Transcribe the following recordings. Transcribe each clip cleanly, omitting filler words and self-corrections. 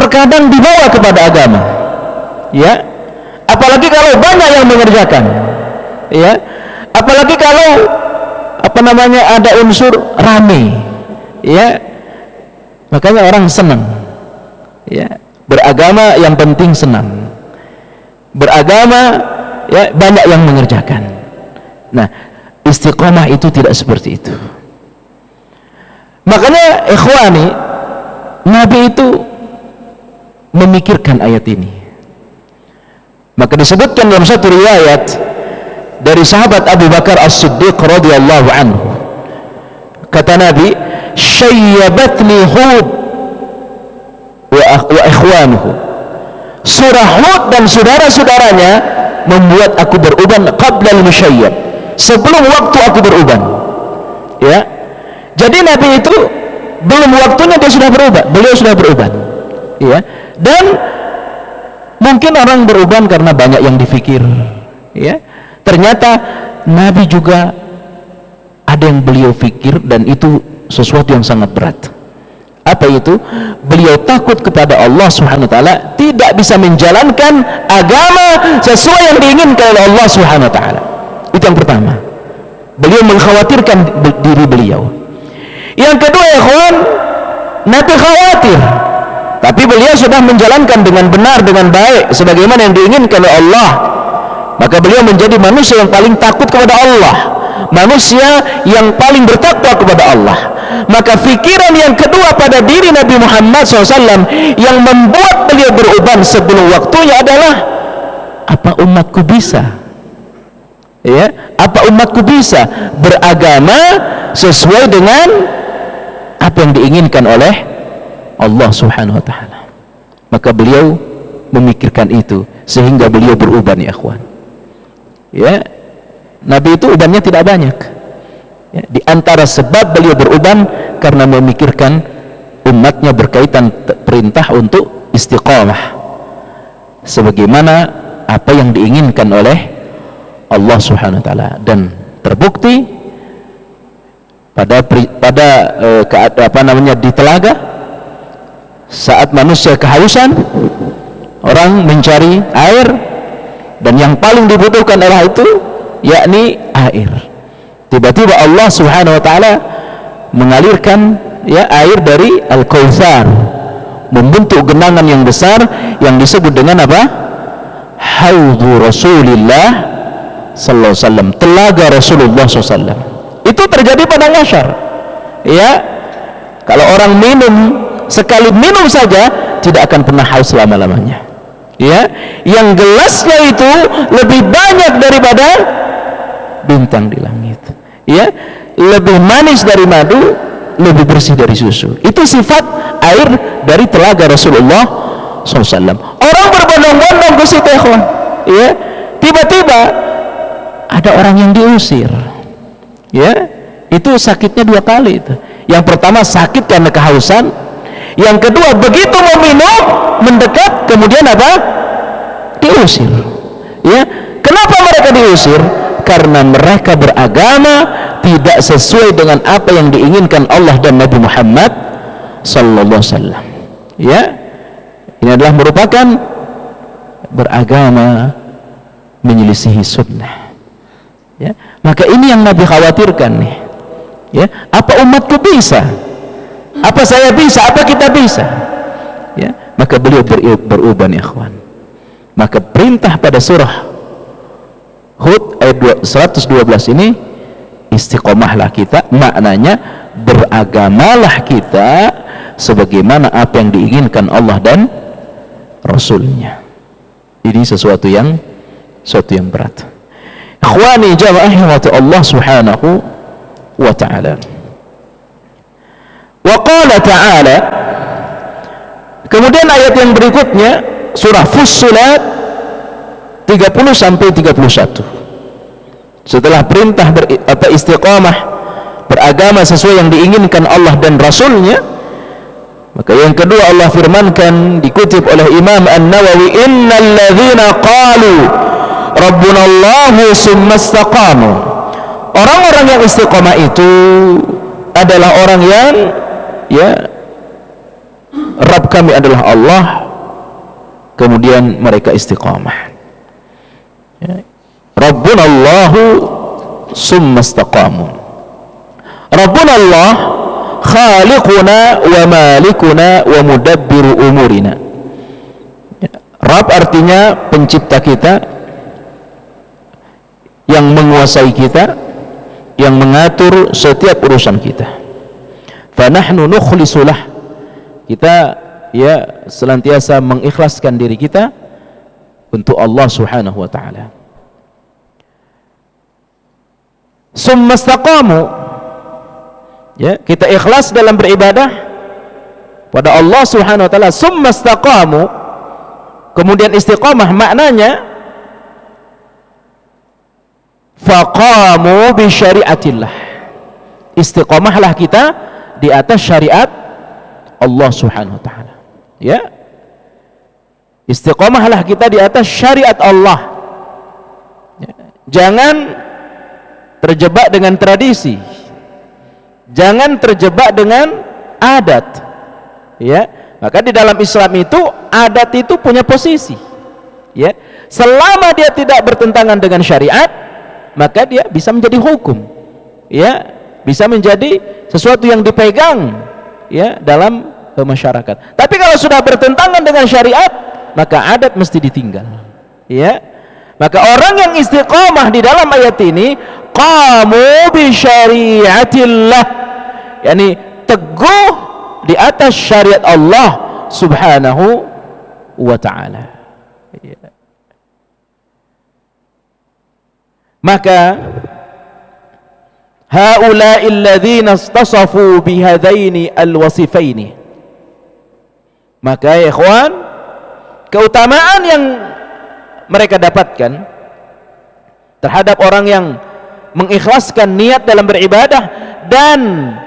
terkadang dibawa kepada agama, ya. Apalagi kalau banyak yang mengerjakan, ya. Apalagi kalau ada unsur rame, ya. Makanya orang senang, ya. Beragama yang penting senang. Beragama, ya, banyak yang mengerjakan. Nah, istiqomah itu tidak seperti itu. Makanya ikhwani, Nabi itu memikirkan ayat ini. Maka disebutkan dalam satu riwayat dari sahabat Abu Bakar As-Siddiq radhiyallahu anhu, kata Nabi, syayyabatni Hud wa ikhwanuhu, surah Hud dan saudara-saudaranya membuat aku beruban qabla al-musyayyab, sebelum waktu aku beruban, ya. Jadi Nabi itu belum waktunya dia sudah beruban, beliau sudah beruban, ya. Dan mungkin orang beruban karena banyak yang difikir, ya. Ternyata Nabi juga ada yang beliau fikir, dan itu sesuatu yang sangat berat. Apa itu? Beliau takut kepada Allah Subhanahu wa taala, tidak bisa menjalankan agama sesuai yang diinginkan oleh Allah Subhanahu wa taala. Itu yang pertama. Beliau mengkhawatirkan diri beliau. Yang kedua, ya kawan, Nabi khawatir, tapi beliau sudah menjalankan dengan benar, dengan baik, sebagaimana yang diinginkan oleh Allah. Maka beliau menjadi manusia yang paling takut kepada Allah, manusia yang paling bertakwa kepada Allah. Maka fikiran yang kedua pada diri Nabi Muhammad SAW yang membuat beliau beruban sebelum waktunya adalah, apa umatku bisa, ya, apa umatku bisa beragama sesuai dengan apa yang diinginkan oleh Allah Subhanahu wa taala. Maka beliau memikirkan itu sehingga beliau beruban, ya akhwan. Ya, Nabi itu ubannya tidak banyak, ya. Di antara sebab beliau beruban karena memikirkan umatnya berkaitan perintah untuk istiqamah sebagaimana apa yang diinginkan oleh Allah Subhanahu wa taala. Dan terbukti di telaga, saat manusia kehausan, orang mencari air, dan yang paling dibutuhkan adalah itu, yakni air. Tiba-tiba Allah Subhanahu wa taala mengalirkan, ya, air dari Al-Kautsar, membentuk genangan yang besar yang disebut dengan apa? Haudhu Rasulillah sallallahu alaihi wasallam, telaga Rasulullah sallallahu alaihi wasallam. Itu terjadi pada Mahsyar, ya. Kalau orang minum, sekali minum saja tidak akan pernah haus selama-lamanya, ya. Yang gelasnya itu lebih banyak daripada bintang di langit, ya. Lebih manis dari madu, lebih bersih dari susu. Itu sifat air dari telaga Rasulullah SAW. Orang berbondong-bondong ke situ, ya. Tiba-tiba ada orang yang diusir, ya. Itu sakitnya dua kali itu. Yang pertama sakit karena kehausan, yang kedua begitu mau minum, mendekat, kemudian apa? Diusir, ya. Kenapa mereka diusir? Karena mereka beragama tidak sesuai dengan apa yang diinginkan Allah dan Nabi Muhammad sallallahu alaihi wasallam, ya. Ini adalah merupakan beragama menyelisihi sunnah, ya. Maka ini yang Nabi khawatirkan nih, ya. Apa umatku bisa? Apa saya bisa? Apa kita bisa? Ya. Maka beliau beruban, ya ikhwan. Maka perintah pada surah Hud ayat 112 ini, istiqomahlah kita, maknanya beragamalah kita sebagaimana apa yang diinginkan Allah dan Rasulnya. Ini sesuatu yang berat. Ikhwani jamaah Allah Subhanahu wa ta'ala. Wa qala ta'ala, kemudian ayat yang berikutnya surah Fussilat 30 sampai 31. Setelah perintah istiqamah beragama sesuai yang diinginkan Allah dan Rasulnya, maka yang kedua Allah firmankan, dikutip oleh Imam An-Nawawi, innal ladzina qalu rabbuna Allahu summa istaqamu. Orang-orang yang istiqamah itu adalah orang yang, ya, Rabb kami adalah Allah, kemudian mereka istiqamah. Ya. Rabbuna Allahu summa istaqamu. Rabbuna Allah khaliquna wa malikuna wa mudabbiru umurina. Ya. Rabb artinya pencipta kita, yang menguasai kita, yang mengatur setiap urusan kita. Fa nahnu nukhlisulah, kita ya senantiasa mengikhlaskan diri kita untuk Allah Subhanahu wa taala. Summa istaqamu, ya, kita ikhlas dalam beribadah pada Allah Subhanahu wa taala. Summa istaqamu, kemudian istiqamah maknanya faqamu bi syariatillah. Istiqamahlah kita di atas syariat Allah Subhanahu wa taala. Ya. Istiqamahlah kita di atas syariat Allah. Ya. Jangan terjebak dengan tradisi. Jangan terjebak dengan adat. Ya. Maka di dalam Islam itu adat itu punya posisi. Ya. Selama dia tidak bertentangan dengan syariat, maka dia bisa menjadi hukum. Ya, bisa menjadi sesuatu yang dipegang ya dalam masyarakat. Tapi kalau sudah bertentangan dengan syariat, maka adat mesti ditinggal. Ya. Maka orang yang istiqamah di dalam ayat ini qamu bi syariatillah, yakni teguh di atas syariat Allah Subhanahu wa taala. Ya. Maka haula'il ladzina istasafu bihadaini alwasifaini, maka ya ikhwan, keutamaan yang mereka dapatkan terhadap orang yang mengikhlaskan niat dalam beribadah dan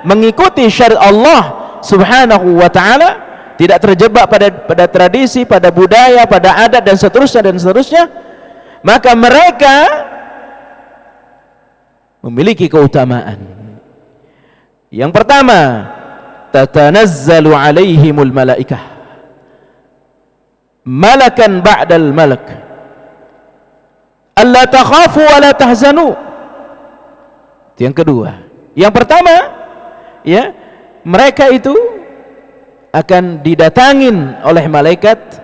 mengikuti syariat Allah Subhanahu wa taala, tidak terjebak pada tradisi, pada budaya, pada adat dan seterusnya, maka mereka memiliki keutamaan. Yang pertama, tatanazzalu alaihimul malaikah malakan ba'dal malak alla takhafu wa la tahzanu. Itu yang kedua. Yang pertama, ya, mereka itu akan didatangin oleh malaikat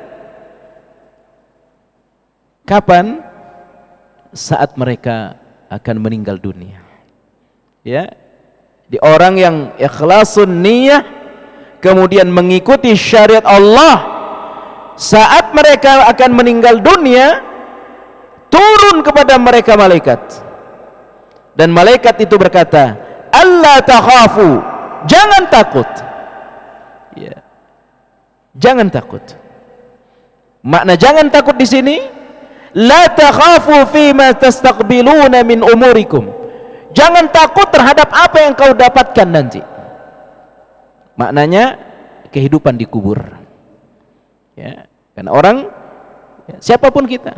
kapan? Saat mereka akan meninggal dunia. Ya, di orang yang ikhlasun niyah kemudian mengikuti syariat Allah, saat mereka akan meninggal dunia turun kepada mereka malaikat, dan malaikat itu berkata, alla takhafu, jangan takut. Ya, jangan takut. Makna jangan takut di sini, la takhafu fima tastaqbiluna min umurikum, jangan takut terhadap apa yang kau dapatkan nanti. Maknanya kehidupan di kubur. Ya, karena orang, ya, siapapun kita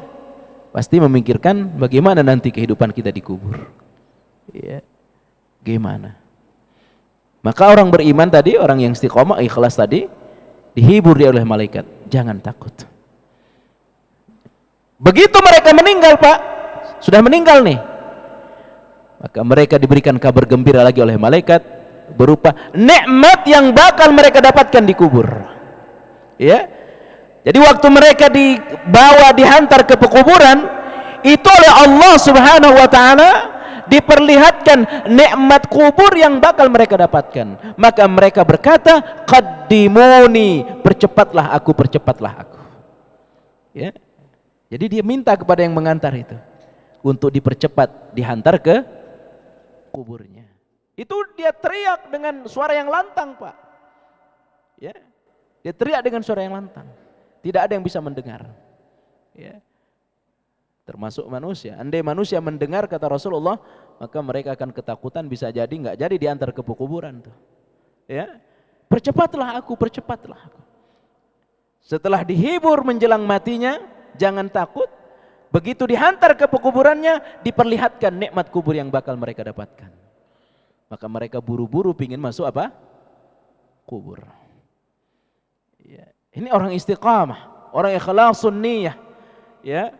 pasti memikirkan bagaimana nanti kehidupan kita di kubur. Ya, gimana? Maka orang beriman tadi, orang yang istiqomah, ikhlas tadi, dihibur dia oleh malaikat, jangan takut. Begitu mereka meninggal, Pak, sudah meninggal nih, maka mereka diberikan kabar gembira lagi oleh malaikat berupa nikmat yang bakal mereka dapatkan di kubur. Ya, jadi waktu mereka dibawa, dihantar ke pekuburan, itu oleh Allah Subhanahu wa taala diperlihatkan nikmat kubur yang bakal mereka dapatkan. Maka mereka berkata, qaddimuni, percepatlah aku, percepatlah aku. Ya. Jadi dia minta kepada yang mengantar itu untuk dipercepat, dihantar ke kuburnya. Itu dia teriak dengan suara yang lantang, Pak. Ya. Dia teriak dengan suara yang lantang. Tidak ada yang bisa mendengar. Ya. Termasuk manusia. Andai manusia mendengar kata Rasulullah, maka mereka akan ketakutan, bisa jadi nggak jadi diantar ke kuburan tuh. Ya. Percepatlah aku, percepatlah aku. Setelah dihibur menjelang matinya, jangan takut. Begitu dihantar ke pekuburannya, diperlihatkan nikmat kubur yang bakal mereka dapatkan. Maka mereka buru-buru pingin masuk apa? Kubur. Ya. Ini orang istiqamah, orang ikhlasun niyah. Ya.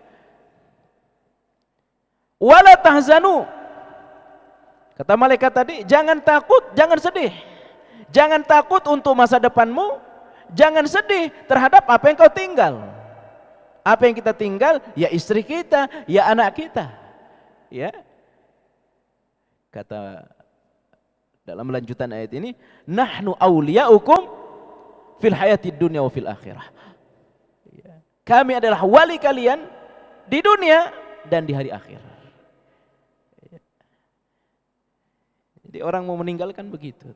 Wala tahzanu. Kata malaikat tadi, jangan takut, jangan sedih. Jangan takut untuk masa depanmu, jangan sedih terhadap apa yang kau tinggal. Apa yang kita tinggal? Ya istri kita, ya anak kita. Ya. Kata dalam lanjutan ayat ini, nahnu awliyaukum fil hayatid dunya wa fil akhirah. Ya. Kami adalah wali kalian di dunia dan di hari akhir. Ya. Jadi orang mau meninggalkan begitu.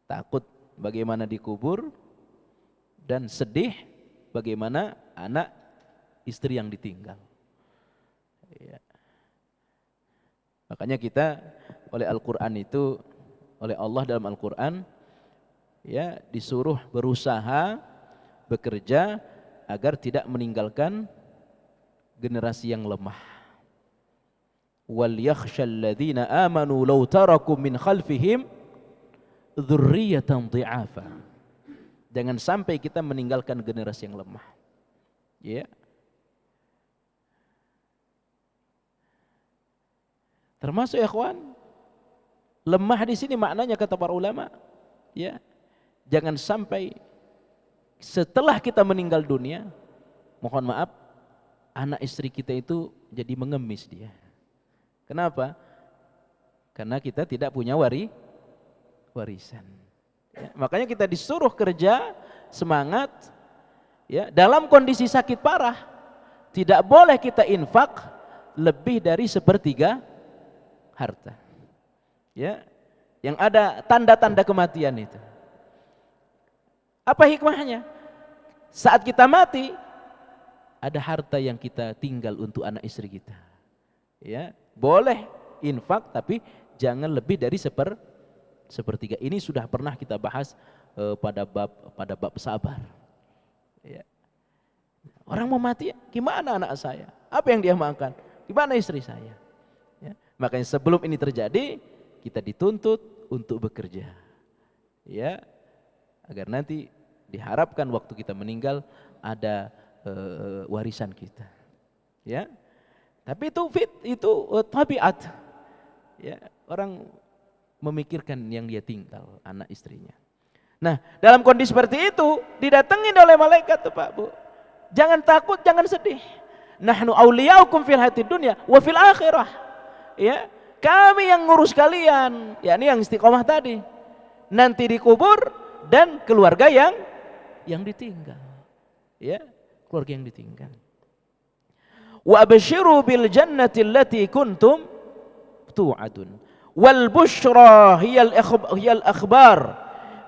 Takut bagaimana dikubur dan sedih bagaimana anak istri yang ditinggal. Ya. Makanya kita oleh Al-Quran itu, oleh Allah dalam Al-Quran, ya, disuruh berusaha, bekerja agar tidak meninggalkan generasi yang lemah. Wal yakhshal ladzina amanu law tarakum min khalfihim dzurriyyatan dhi'afa. Jangan sampai kita meninggalkan generasi yang lemah. Ya. Termasuk ikhwan, lemah di sini maknanya kata para ulama, ya. Jangan sampai setelah kita meninggal dunia, mohon maaf, anak istri kita itu jadi mengemis dia. Kenapa? Karena kita tidak punya warisan. Ya, makanya kita disuruh kerja, semangat, ya, dalam kondisi sakit parah. Tidak boleh kita infak lebih dari 1/3 harta. Ya, yang ada tanda-tanda kematian itu. Apa hikmahnya? Saat kita mati, ada harta yang kita tinggal untuk anak istri kita. Ya, boleh infak tapi jangan lebih dari 1/3. Ini sudah pernah kita bahas pada bab sabar. Ya. Orang mau mati, gimana anak saya? Apa yang dia makan? Gimana istri saya? Ya. Makanya sebelum ini terjadi, kita dituntut untuk bekerja. Ya, agar nanti diharapkan waktu kita meninggal ada warisan kita. Ya. Tapi itu tabiat. Ya, orang memikirkan yang dia tinggal, anak istrinya. Nah, dalam kondisi seperti itu didatengin oleh malaikat tuh Pak Bu. Jangan takut, jangan sedih. Nahnu awliyaukum fil hayatid dunya wa fil akhirah. Ya, kami yang ngurus kalian. Ya, ini yang istiqomah tadi. Nanti dikubur dan keluarga yang ditinggal. Ya, keluarga yang ditinggal. Wa abshiru bil jannati allati kuntum tu'adun. Wal bushra hiyal akhbar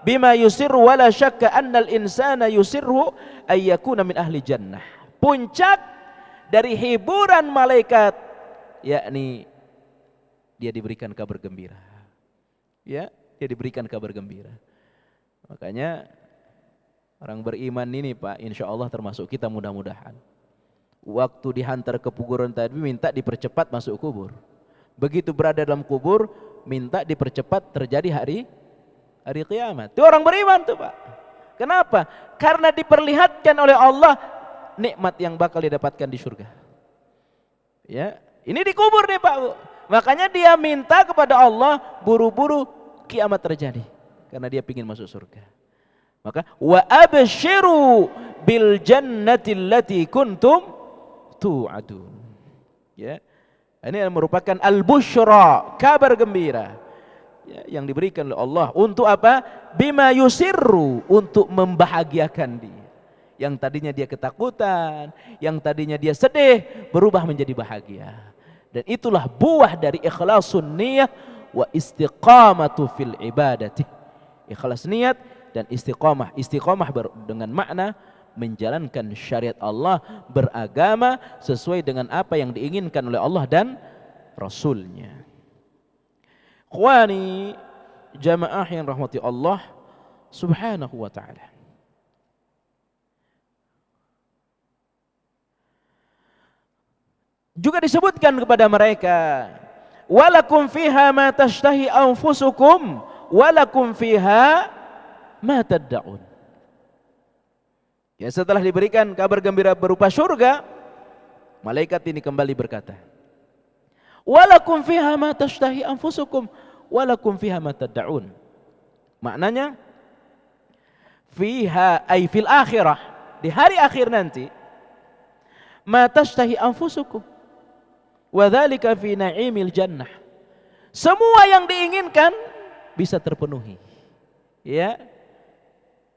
bima yusirru wala syakka annal insana yusirru ay yakuna min ahli jannah. Puncak dari hiburan malaikat, yakni dia diberikan kabar gembira. Ya, dia diberikan kabar gembira. Makanya orang beriman ini Pak, insya Allah termasuk kita mudah-mudahan. Waktu dihantar ke kuburan tadi minta dipercepat masuk kubur. Begitu berada dalam kubur, minta dipercepat terjadi hari kiamat. Itu orang beriman tuh Pak. Kenapa? Karena diperlihatkan oleh Allah nikmat yang bakal didapatkan di surga. Ya, ini dikubur nih Pak. Makanya dia minta kepada Allah buru-buru kiamat terjadi, karena dia ingin masuk surga. Maka wa abshiru bil jannati allati kuntum tu'adun. Ya. Ini merupakan al-busyra, kabar gembira, ya, yang diberikan oleh Allah untuk apa? Bima yusirru, untuk membahagiakan dia. Yang tadinya dia ketakutan, yang tadinya dia sedih, berubah menjadi bahagia. Dan itulah buah dari ikhlasun niyah wa istiqamatu fil ibadati. Ikhlas niat dan istiqamah. Istiqamah dengan makna menjalankan syariat Allah, beragama sesuai dengan apa yang diinginkan oleh Allah dan Rasulnya. Ikhwani jamaah yang rahmati Allah subhanahu wa ta'ala. Juga disebutkan kepada mereka, walakum fiha ma tashtahi anfusukum walakum fiha ma tad'un. Ya, setelah diberikan kabar gembira berupa surga, malaikat ini kembali berkata, walakum fiha ma tashtahi anfusukum walakum fiha ma tad'un. Maknanya fiha ay fil akhirah, di hari akhir nanti, ma tashtahi anfusukum wa dzalika fi na'imil jannah. Semua yang diinginkan bisa terpenuhi. Ya.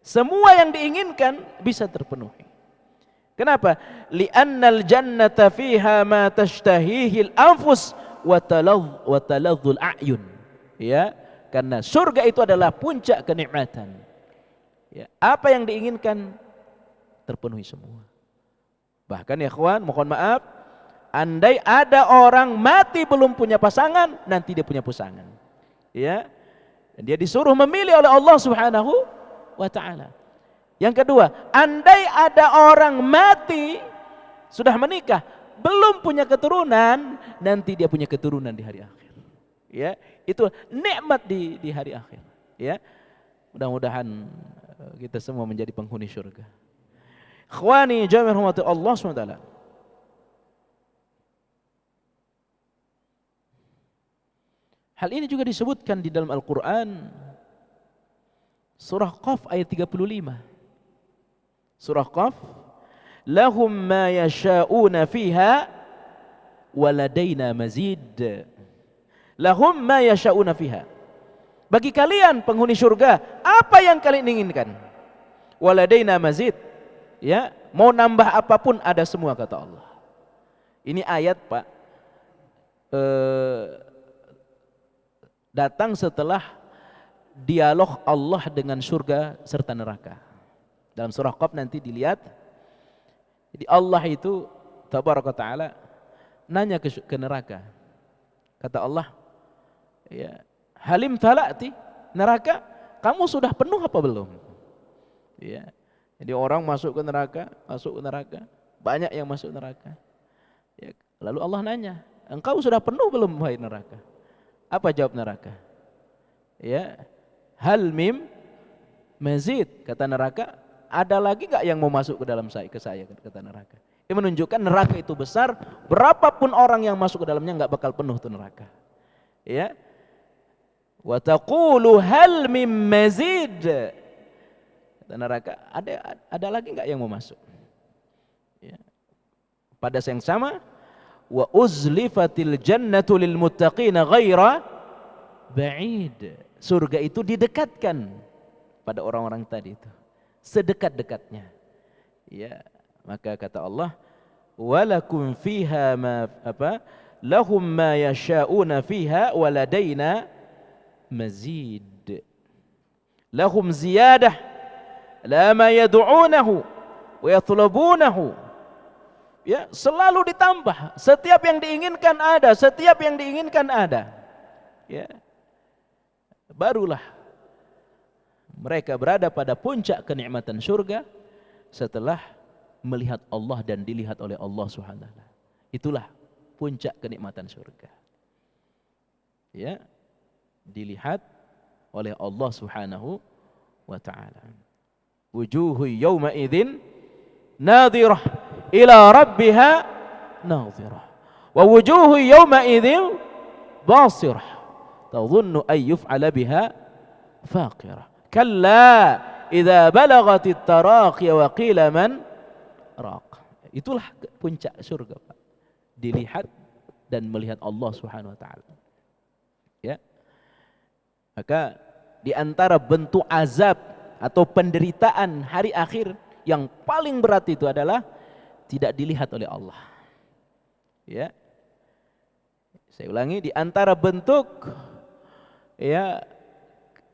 Semua yang diinginkan bisa terpenuhi. Kenapa? Li'annal jannata fiha ma tashtahihil anfus wa taladzul a'yun. Ya, karena surga itu adalah puncak kenikmatan. Ya, apa yang diinginkan terpenuhi semua. Bahkan ya ikhwan, mohon maaf, andai ada orang mati belum punya pasangan, nanti dia punya pasangan. Ya. Dan dia disuruh memilih oleh Allah Subhanahu wa ta'ala. Yang kedua, andai ada orang mati sudah menikah belum punya keturunan, nanti dia punya keturunan di hari akhir. Ya, itu nikmat di hari akhir. Ya, mudah-mudahan kita semua menjadi penghuni surga. Ikhwani jami'an rahmati Allah SWT. Hal ini juga disebutkan di dalam Al-Quran. Surah Qaf ayat 35. Surah Qaf, lahum ma yasha'una fiha waladaina mazid. Lahum ma yasha'una fiha. Bagi kalian penghuni surga, apa yang kalian inginkan? Waladaina mazid. Ya, mau nambah apapun ada semua kata Allah. Ini ayat, Pak, datang setelah dialog Allah dengan surga serta neraka. Dalam surah Qaf nanti dilihat. Jadi Allah itu tabaraka taala nanya ke neraka. Kata Allah, ya, halim talati, neraka, kamu sudah penuh apa belum? Ya. Jadi orang masuk ke neraka, banyak yang masuk neraka. Ya. Lalu Allah nanya, engkau sudah penuh belum wahai neraka? Apa jawab neraka? Ya, hal mim mazid, kata neraka, ada lagi enggak yang mau masuk ke dalam ke saya, kata neraka. Ini menunjukkan neraka itu besar, berapapun orang yang masuk ke dalamnya enggak bakal penuh tuh neraka. Ya. Wa taqulu hal mim mazid. Kata neraka, ada lagi enggak yang mau masuk? Ya. Pada yang sama, wa uzlifatil jannatu lil muttaqina ghaira ba'id. Surga itu didekatkan pada orang-orang tadi itu, sedekat-dekatnya. Ya, maka kata Allah, walakum fiha ma lahum ma yasha'una fiha waladaina mazid. Lahum ziyadah la ma yad'unahu wa yatlubunahu. Ya, selalu ditambah, setiap yang diinginkan ada, setiap yang diinginkan ada. Ya. Barulah mereka berada pada puncak kenikmatan surga setelah melihat Allah dan dilihat oleh Allah Subhanahu wa taala. Itulah puncak kenikmatan surga. Ya, dilihat oleh Allah Subhanahu wa taala. Wujuhu yawma idzin nadhirah ila rabbiha nadhirah. Wa wujuhu yawma idzin basirah. Tadhunnu ay yuf'ala biha faqirah. Kalla idza balagatit taraqi wa qila man raq. Itulah puncak surga, Pak. Dilihat dan melihat Allah Subhanahu wa taala. Ya. Maka di antara bentuk azab atau penderitaan hari akhir yang paling berat itu adalah tidak dilihat oleh Allah. Ya. Saya ulangi, di antara bentuk ya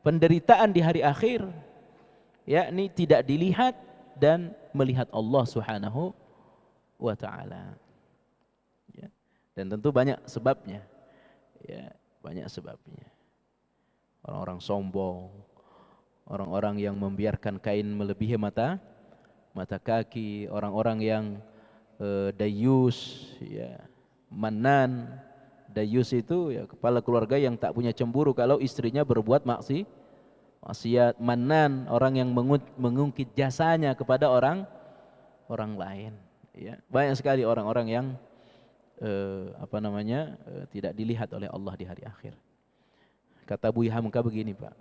penderitaan di hari akhir yakni tidak dilihat dan melihat Allah Subhanahu wa taala. Ya. Dan tentu banyak sebabnya. Ya, banyak sebabnya. Orang-orang sombong, orang-orang yang membiarkan kain melebihi mata kaki, orang-orang yang dayus, ya, manan. Dayus itu ya kepala keluarga yang tak punya cemburu kalau istrinya berbuat maksiat. Manan, orang yang mengungkit jasanya kepada orang orang lain. Ya, banyak sekali orang-orang yang tidak dilihat oleh Allah di hari akhir. Kata Buya Hamka begini, Pak.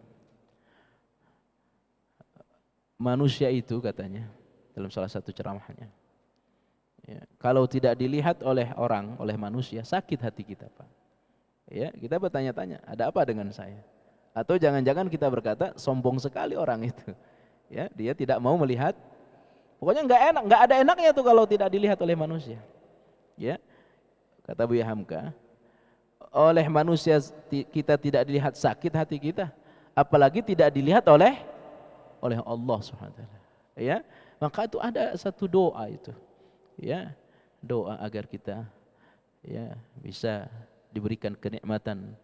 Manusia itu katanya dalam salah satu ceramahnya, ya, kalau tidak dilihat oleh orang, oleh manusia, sakit hati kita, Pak. Ya, kita bertanya-tanya, ada apa dengan saya? Atau jangan-jangan kita berkata, sombong sekali orang itu. Ya, dia tidak mau melihat. Pokoknya nggak ada enaknya tuh kalau tidak dilihat oleh manusia. Ya, kata Buya Hamka, oleh manusia kita tidak dilihat, sakit hati kita, apalagi tidak dilihat oleh Allah SWT. Ya, maka itu ada satu doa itu, ya, doa agar kita, ya, bisa diberikan kenikmatan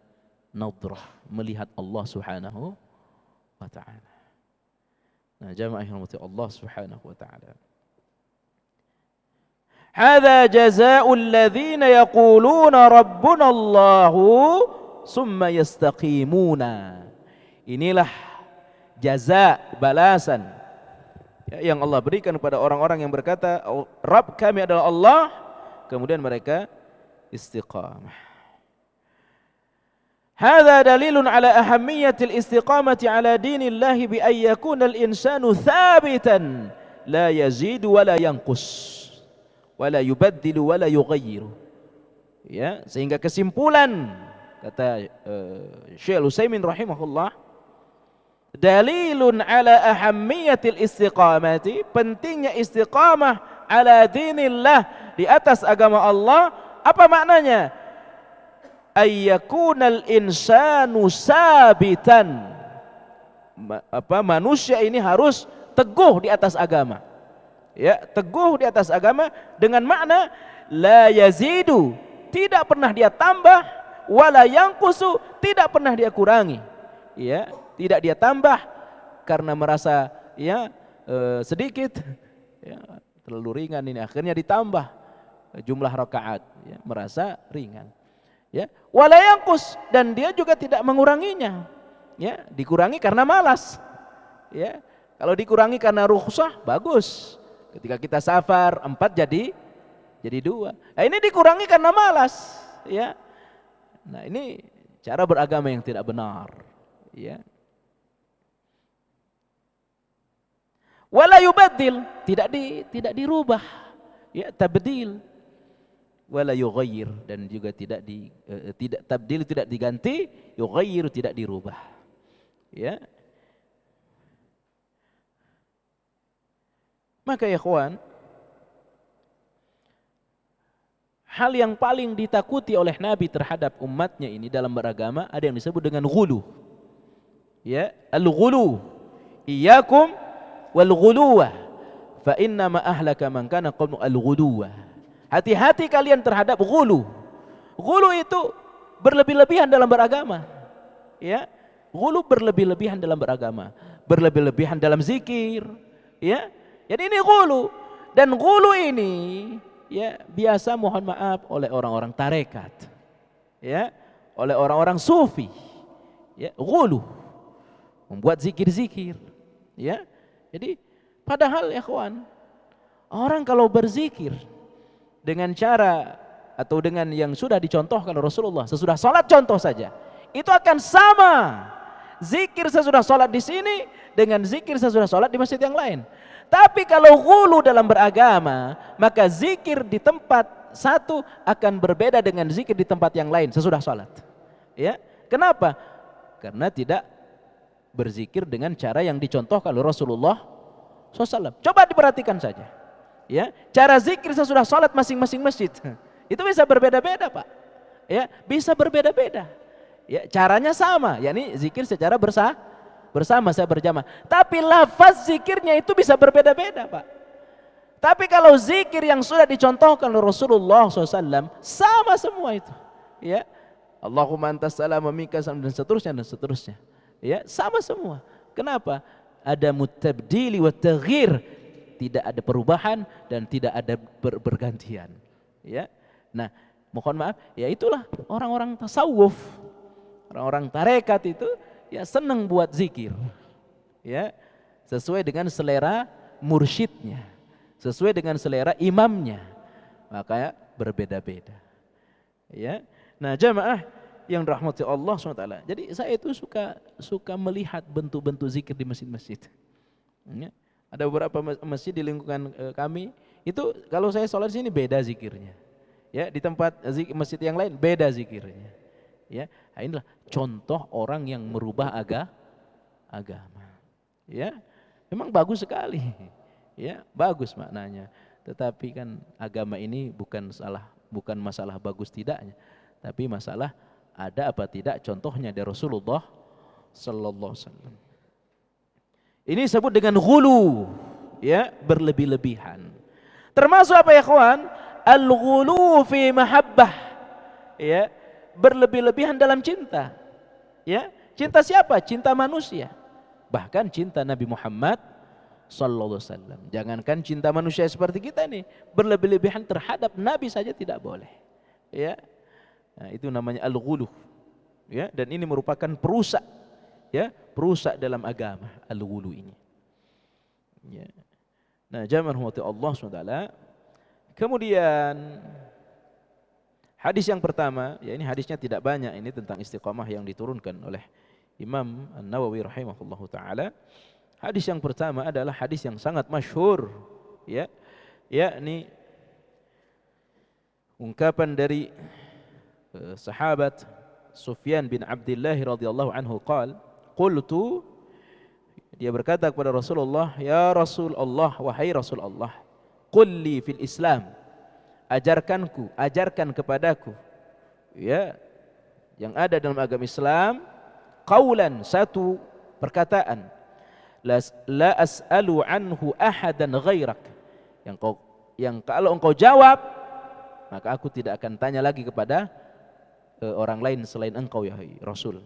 nadrah, melihat Allah Subhanahu wa taala. Nah, jamaah yang dirahmati Allah Subhanahu wa taala. Hadza jazaa'ul ladzina yaquluna rabbuna Allahu summa yastaqimuna. Inilah jaza, balasan, ya, yang Allah berikan kepada orang-orang yang berkata Rabb kami adalah Allah, kemudian mereka istiqamah. Hadza dalilun ala ahammiyatil istiqamati ala dinillahi bi an yakuna al-insanu thabitan la yazidu wa la yanqus wa la yubaddilu wa la yughayyiru. Ya, sehingga kesimpulan kata Syekh Al-Utsaimin rahimahullah, dalilun ala ahammiyatil istiqamati, pentingnya istiqamah ala dinillah, di atas agama Allah. Apa maknanya? Ayyakunal insanu sabitan, manusia ini harus teguh di atas agama, ya, teguh di atas agama dengan makna la yazidu, tidak pernah dia tambah, wala yanqusu, tidak pernah dia kurangi, ya, tidak dia tambah karena merasa, ya, sedikit, ya, terlalu ringan ini, akhirnya ditambah jumlah rakaat, ya, merasa ringan, ya, wala yanqus, dan dia juga tidak menguranginya, ya, dikurangi karena malas, ya, kalau dikurangi karena rukhsah bagus, ketika kita safar 4 jadi 2, nah, ini dikurangi karena malas, ya. Nah, ini cara beragama yang tidak benar, ya. Wala yubaddil, tidak dirubah, ya, tabdil. Wala yughayyir, dan juga tidak tabdil, tidak diganti, yughayyiru, tidak dirubah, ya. Maka ya ikhwan, hal yang paling ditakuti oleh Nabi terhadap umatnya ini dalam beragama ada yang disebut dengan ghulu, ya, al-ghulu, iyyakum wal ghuluwa fa inna ma ahlaka man kana qablu al-ghuluwa. Hati-hati kalian terhadap ghulu. Ghulu itu berlebih-lebihan dalam beragama, ya. Ghulu berlebih-lebihan dalam beragama, berlebih-lebihan dalam zikir, ya. Jadi ini ghulu, dan ghulu ini, ya, biasa, mohon maaf, oleh orang-orang tarekat, ya, oleh orang-orang sufi, ya, ghulu, membuat zikir-zikir, ya. Jadi padahal ya kawan, orang kalau berzikir dengan cara atau dengan yang sudah dicontohkan Rasulullah sesudah sholat, contoh saja, itu akan sama zikir sesudah sholat di sini dengan zikir sesudah sholat di masjid yang lain. Tapi kalau ghulu dalam beragama, maka zikir di tempat satu akan berbeda dengan zikir di tempat yang lain sesudah sholat, ya. Kenapa? Karena tidak berzikir dengan cara yang dicontohkan oleh Rasulullah SAW. Coba diperhatikan saja, ya, cara zikir sesudah sholat masing-masing masjid itu bisa berbeda-beda, Pak, ya, bisa berbeda-beda, ya, caranya sama, yakni zikir secara bersama, saya berjamaah, tapi lafaz zikirnya itu bisa berbeda-beda, Pak. Tapi kalau zikir yang sudah dicontohkan oleh Rasulullah SAW sama semua itu, ya, Allahumma antas salam wa minkas salam, dan seterusnya, ya, sama semua. Kenapa? Ada mutabdili wa taghyir, tidak ada perubahan dan tidak ada bergantian, ya. Nah, mohon maaf, ya, itulah orang-orang tasawuf, orang-orang tarekat itu, ya, senang buat zikir, ya, sesuai dengan selera mursyidnya, sesuai dengan selera imamnya, maka berbeda-beda. Ya, nah jamaah yang rahmati Allah SWT. Jadi saya itu suka melihat bentuk-bentuk zikir di masjid-masjid. Ya, ada beberapa masjid di lingkungan kami itu kalau saya sholat di sini beda zikirnya. Ya, di tempat masjid yang lain beda zikirnya. Ya, nah inilah contoh orang yang merubah agama. Ya, memang bagus sekali. Ya, bagus maknanya. Tetapi kan agama ini bukan masalah bagus tidaknya, tapi masalah ada apa tidak contohnya dari Rasulullah sallallahu alaihi wasallam. Ini disebut dengan ghulu, ya, berlebih-lebihan. Termasuk apa ya kawan? Al-ghulu fi mahabbah. Ya, berlebih-lebihan dalam cinta. Ya, cinta siapa? Cinta manusia. Bahkan cinta Nabi Muhammad sallallahu alaihi wasallam. Jangankan cinta manusia seperti kita nih, berlebih-lebihan terhadap Nabi saja tidak boleh. Ya. Nah, itu namanya al-ghulu. Ya, dan ini merupakan perusak, ya, perusak dalam agama al-ghulu ini. Ya. Nah, jamaah rahmati Allah SWT. Kemudian hadis yang pertama, ya ini hadisnya tidak banyak, ini tentang istiqamah yang diturunkan oleh Imam An-Nawawi rahimahullahu taala. Hadis yang pertama adalah hadis yang sangat masyhur, ya, yakni ungkapan dari sahabat Sufyan bin Abdullah radhiyallahu anhu qultu, dia berkata kepada Rasulullah, ya Rasulullah, wahai Rasulullah, qul li fil Islam, ajarkan kepadaku, ya, yang ada dalam agama Islam, qaulan, satu perkataan, la as'alu anhu ahadan ghairak, yang kalau engkau jawab maka aku tidak akan tanya lagi kepada orang lain selain engkau ya Rasul.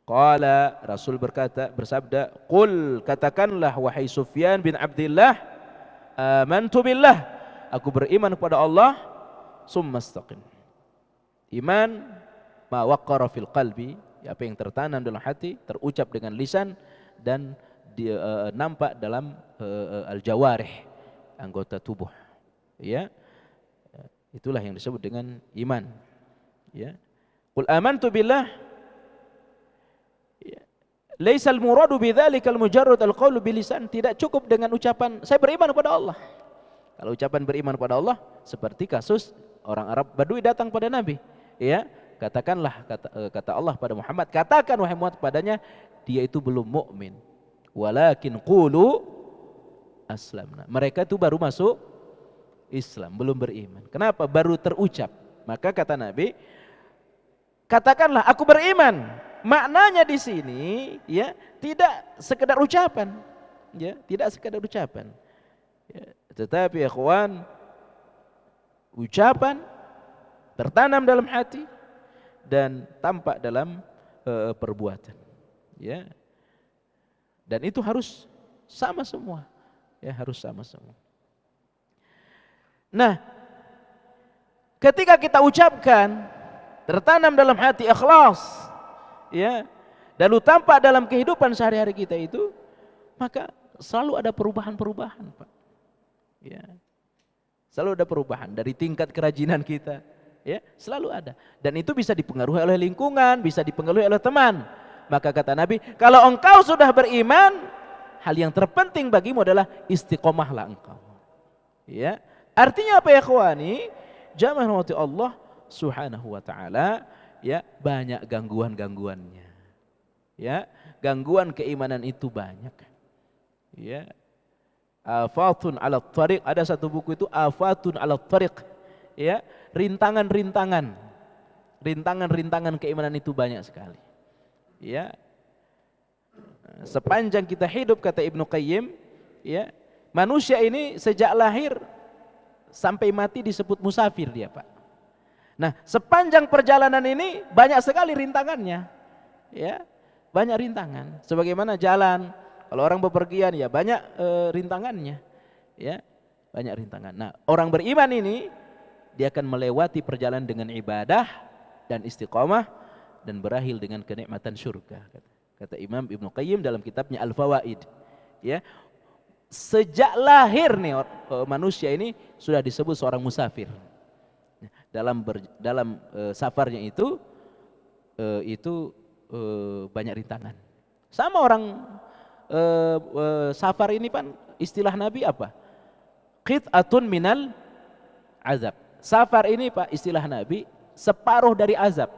Qala, Rasul bersabda, qul, katakanlah wahai Sufyan bin Abdullah, amantu billah, aku beriman kepada Allah, summa istaqim. Iman ma waqara fil qalbi, apa yang tertanam dalam hati, terucap dengan lisan dan nampak dalam al-jawarih, anggota tubuh. Ya. Itulah yang disebut dengan iman. Ya. Qul amantu billah, ya. Laisa al-muradu bidzalika al-mujarrad al-qaul bilisan, tidak cukup dengan ucapan saya beriman kepada Allah. Kalau ucapan beriman kepada Allah seperti kasus orang Arab Badui datang pada Nabi, ya, katakanlah kata Allah pada Muhammad, katakan wahai Muhammad padanya, dia itu belum mukmin. Walakin qulu aslamna. Mereka itu baru masuk Islam, belum beriman. Kenapa? Baru terucap. Maka kata Nabi, katakanlah aku beriman. Maknanya di sini, ya, tidak sekedar ucapan, ya, tidak sekedar ucapan. Ya, tetapi ya kawan, ucapan tertanam dalam hati dan tampak dalam perbuatan. Ya. Dan itu harus sama semua. Ya, harus sama semua. Nah, ketika kita ucapkan tertanam dalam hati ikhlas, ya, lalu tampak dalam kehidupan sehari-hari kita itu, maka selalu ada perubahan-perubahan, Pak. Ya. Selalu ada perubahan dari tingkat kerajinan kita, ya, selalu ada. Dan itu bisa dipengaruhi oleh lingkungan, bisa dipengaruhi oleh teman. Maka kata Nabi, kalau engkau sudah beriman, hal yang terpenting bagimu adalah istiqomahlah engkau. Ya. Artinya apa ya ikhwani? Jamaah rahmati Allah Subhanahu wa taala, ya, banyak gangguan-gangguannya. Ya, gangguan keimanan itu banyak. Ya. Afatun 'ala thariq, ada satu buku itu Afatun 'ala thariq. Ya, rintangan-rintangan. Rintangan-rintangan keimanan itu banyak sekali. Ya. Sepanjang kita hidup, kata Ibnu Qayyim, ya, manusia ini sejak lahir sampai mati disebut musafir dia, Pak. Nah, sepanjang perjalanan ini banyak sekali rintangannya. Ya, banyak rintangan. Sebagaimana jalan, kalau orang bepergian ya banyak rintangannya. Ya, banyak rintangan. Nah, orang beriman ini dia akan melewati perjalanan dengan ibadah dan istiqamah dan berakhir dengan kenikmatan surga. Kata Imam Ibnu Qayyim dalam kitabnya Al-Fawaid. Ya, sejak lahir nih manusia ini sudah disebut seorang musafir. Dalam safarnya itu banyak rintangan. Sama orang safar ini kan istilah Nabi apa? Qit'atun minal azab. Safar ini Pak istilah Nabi separuh dari azab.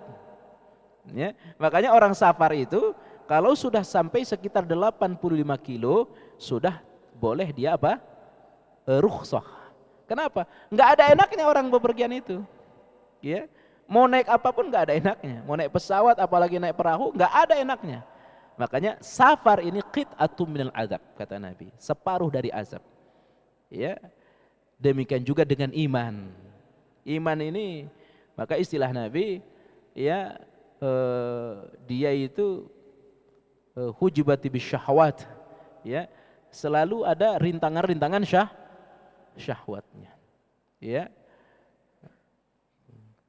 Ya, makanya orang safar itu kalau sudah sampai sekitar 85 kilo sudah boleh dia apa? Rukhsah. Kenapa? Enggak ada enaknya orang bepergian itu. Ya. Mau naik apapun enggak ada enaknya. Mau naik pesawat apalagi naik perahu enggak ada enaknya. Makanya safar ini qit'atun minal azab kata Nabi, separuh dari azab. Ya. Demikian juga dengan iman. Iman ini maka istilah Nabi ya dia itu hujibati bisyahwat, ya, selalu ada rintangan-rintangan syahwatnya, ya,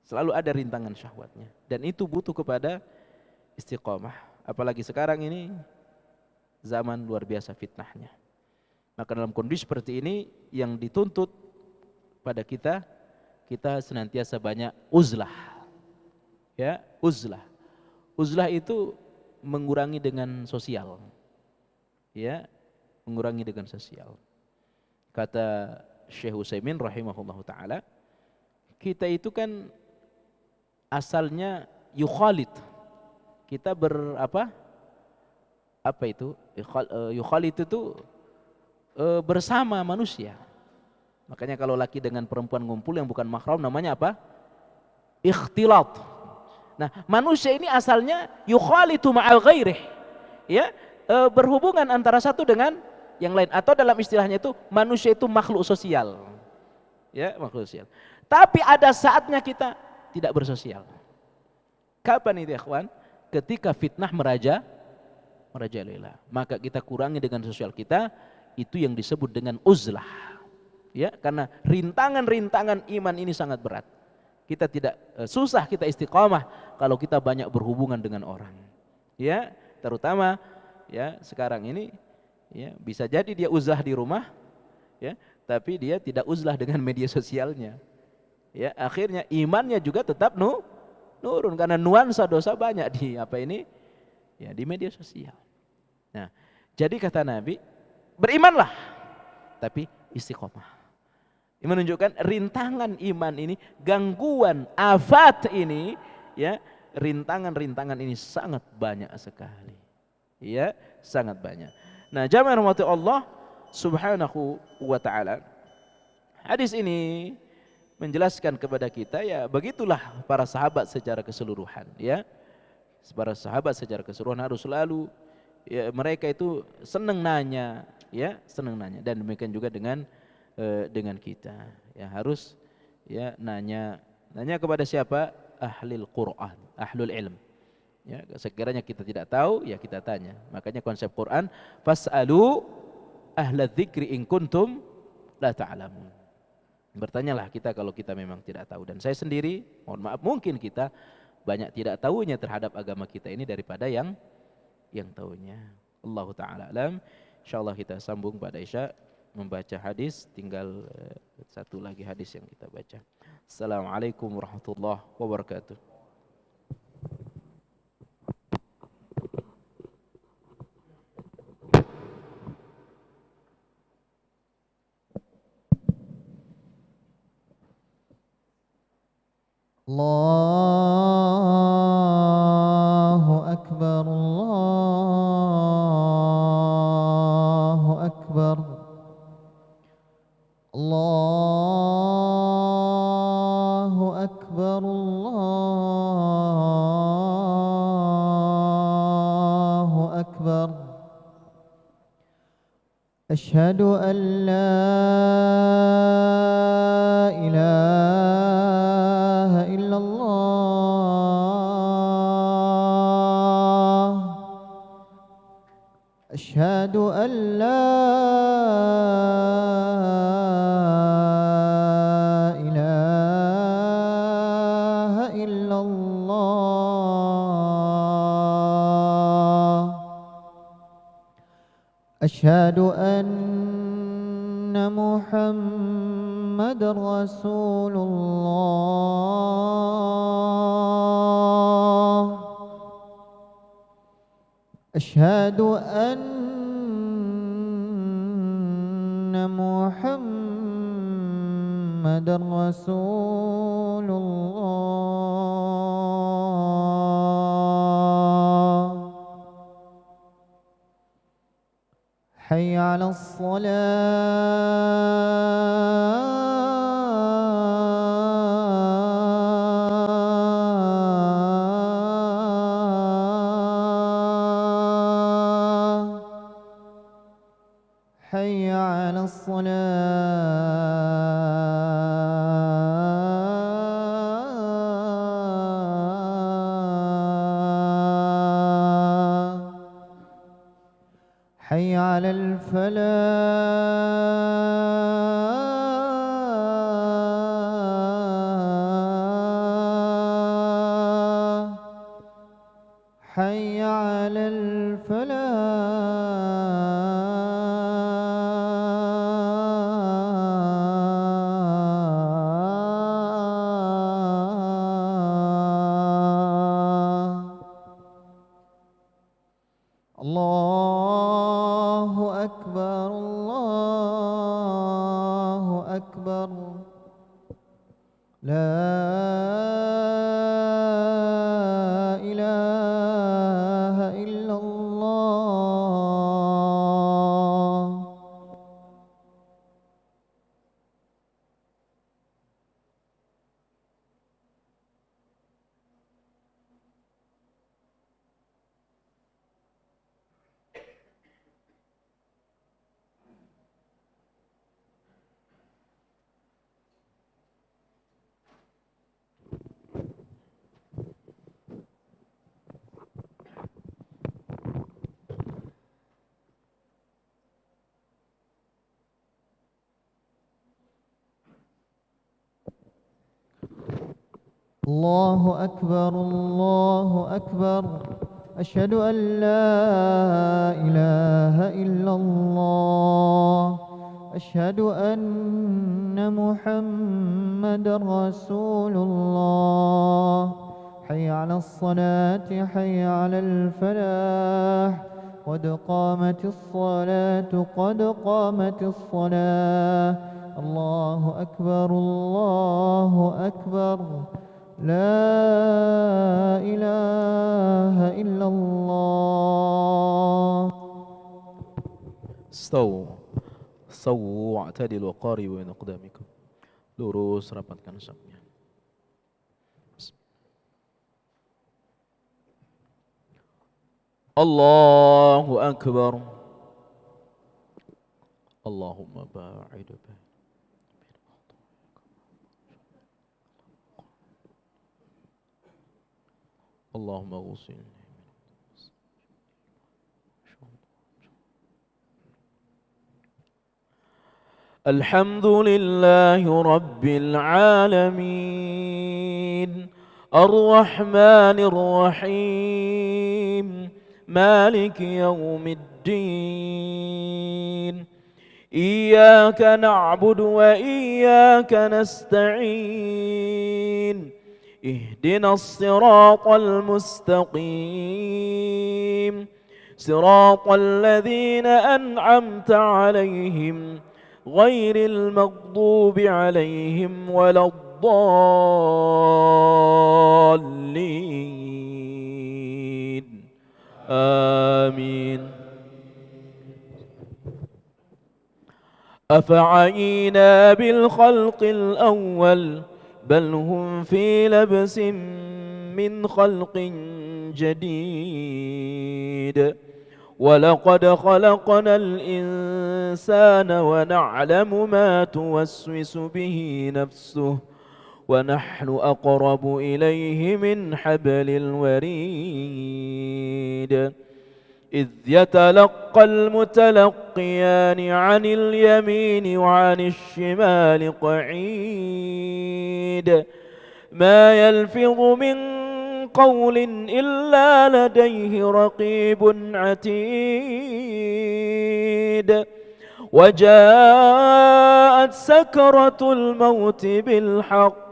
selalu ada rintangan syahwatnya, dan itu butuh kepada istiqomah. Apalagi sekarang ini zaman luar biasa fitnahnya. Maka dalam kondisi seperti ini yang dituntut pada kita senantiasa banyak uzlah. Ya, uzlah. Uzlah itu mengurangi dengan sosial. Ya, mengurangi dengan sosial. Kata Syekh Utsaimin rahimahullahu taala, kita itu kan asalnya yukhalid. Kita apa itu? Yukhalid itu bersama manusia. Makanya kalau laki dengan perempuan ngumpul yang bukan mahram namanya apa? Ikhtilat. Nah, manusia ini asalnya yukhalitu ma'al ghairih. Ya, berhubungan antara satu dengan yang lain, atau dalam istilahnya itu manusia itu makhluk sosial. Ya, makhluk sosial. Tapi ada saatnya kita tidak bersosial. Kapan itu, ya kawan? Ketika fitnah merajalela. Maka kita kurangi dengan sosial kita, itu yang disebut dengan uzlah. Ya, karena rintangan-rintangan iman ini sangat berat. Kita tidak susah kita istiqamah kalau kita banyak berhubungan dengan orang. Ya, terutama ya sekarang ini ya bisa jadi dia uzlah di rumah ya, tapi dia tidak uzlah dengan media sosialnya. Ya, akhirnya imannya juga tetap nurun karena nuansa dosa banyak di ya di media sosial. Nah, jadi kata Nabi, berimanlah tapi istiqomah. Ini menunjukkan rintangan iman ini, gangguan, afat ini, ya, rintangan-rintangan ini sangat banyak sekali. Ya, sangat banyak. Nah, jamaah rahmati Allah Subhanahu wa taala. Hadis ini menjelaskan kepada kita ya, begitulah para sahabat secara keseluruhan, ya. Para sahabat secara keseluruhan harus selalu ya, mereka itu senang nanya, ya, senang nanya, dan demikian juga dengan kita ya, harus ya nanya kepada siapa? Ahlul Quran, ahlul ilm. Ya, sekiranya kita tidak tahu ya kita tanya. Makanya konsep Quran, fas'alu ahla dzikri in kuntum la ta'lamun. Bertanyalah kita kalau kita memang tidak tahu. Dan saya sendiri, mohon maaf, mungkin kita banyak tidak tahunya terhadap agama kita ini daripada yang tahunya. Allahu taala alam. Insyaallah kita sambung pada Isya membaca hadis, tinggal satu lagi hadis yang kita baca. Assalamualaikum warahmatullahi wabarakatuh. Allahu akbar, Allahu akbar. Allahu akbar, Allahu akbar. Asyhadu an la ilaha illallah. Asyhadu an la أشهد أن محمد رسول الله أشهد أن محمد رسول الله حي على الصلاة حي على الصلاة حي على الفلاح حي على الفلاح الله أكبر الله أكبر لا إله إلا الله الله أكبر الله أكبر أشهد أن لا إله إلا الله أشهد أن محمد رسول الله حي على الصلاة حي على الفلاح قد قامت الصلاة قد قامت الصلاة الله أكبر الله أكبر لا إله إلا الله Stawu wa'tadil wa qaribu min aqdamikum. Lurus, rapatkan safnya. Allahu akbar. Allahumma ba'id baina Allahumma ghussilni. الحمد لله رب العالمين الرحمن الرحيم مالك يوم الدين إياك نعبد وإياك نستعين اهدنا الصراط المستقيم صراط الذين أنعمت عليهم غير المغضوب عليهم ولا الضالين آمين أفعينا بالخلق الأول بل هم في لبس من خلق جديد ولقد خلقنا الإنسان ونعلم ما توسوس به نفسه ونحن أقرب إليه من حبل الوريد إذ يتلقى المتلقيان عن اليمين وعن الشمال قعيد ما يلفظ من قول إلا لديه رقيب عتيد وجاءت سكرة الموت بالحق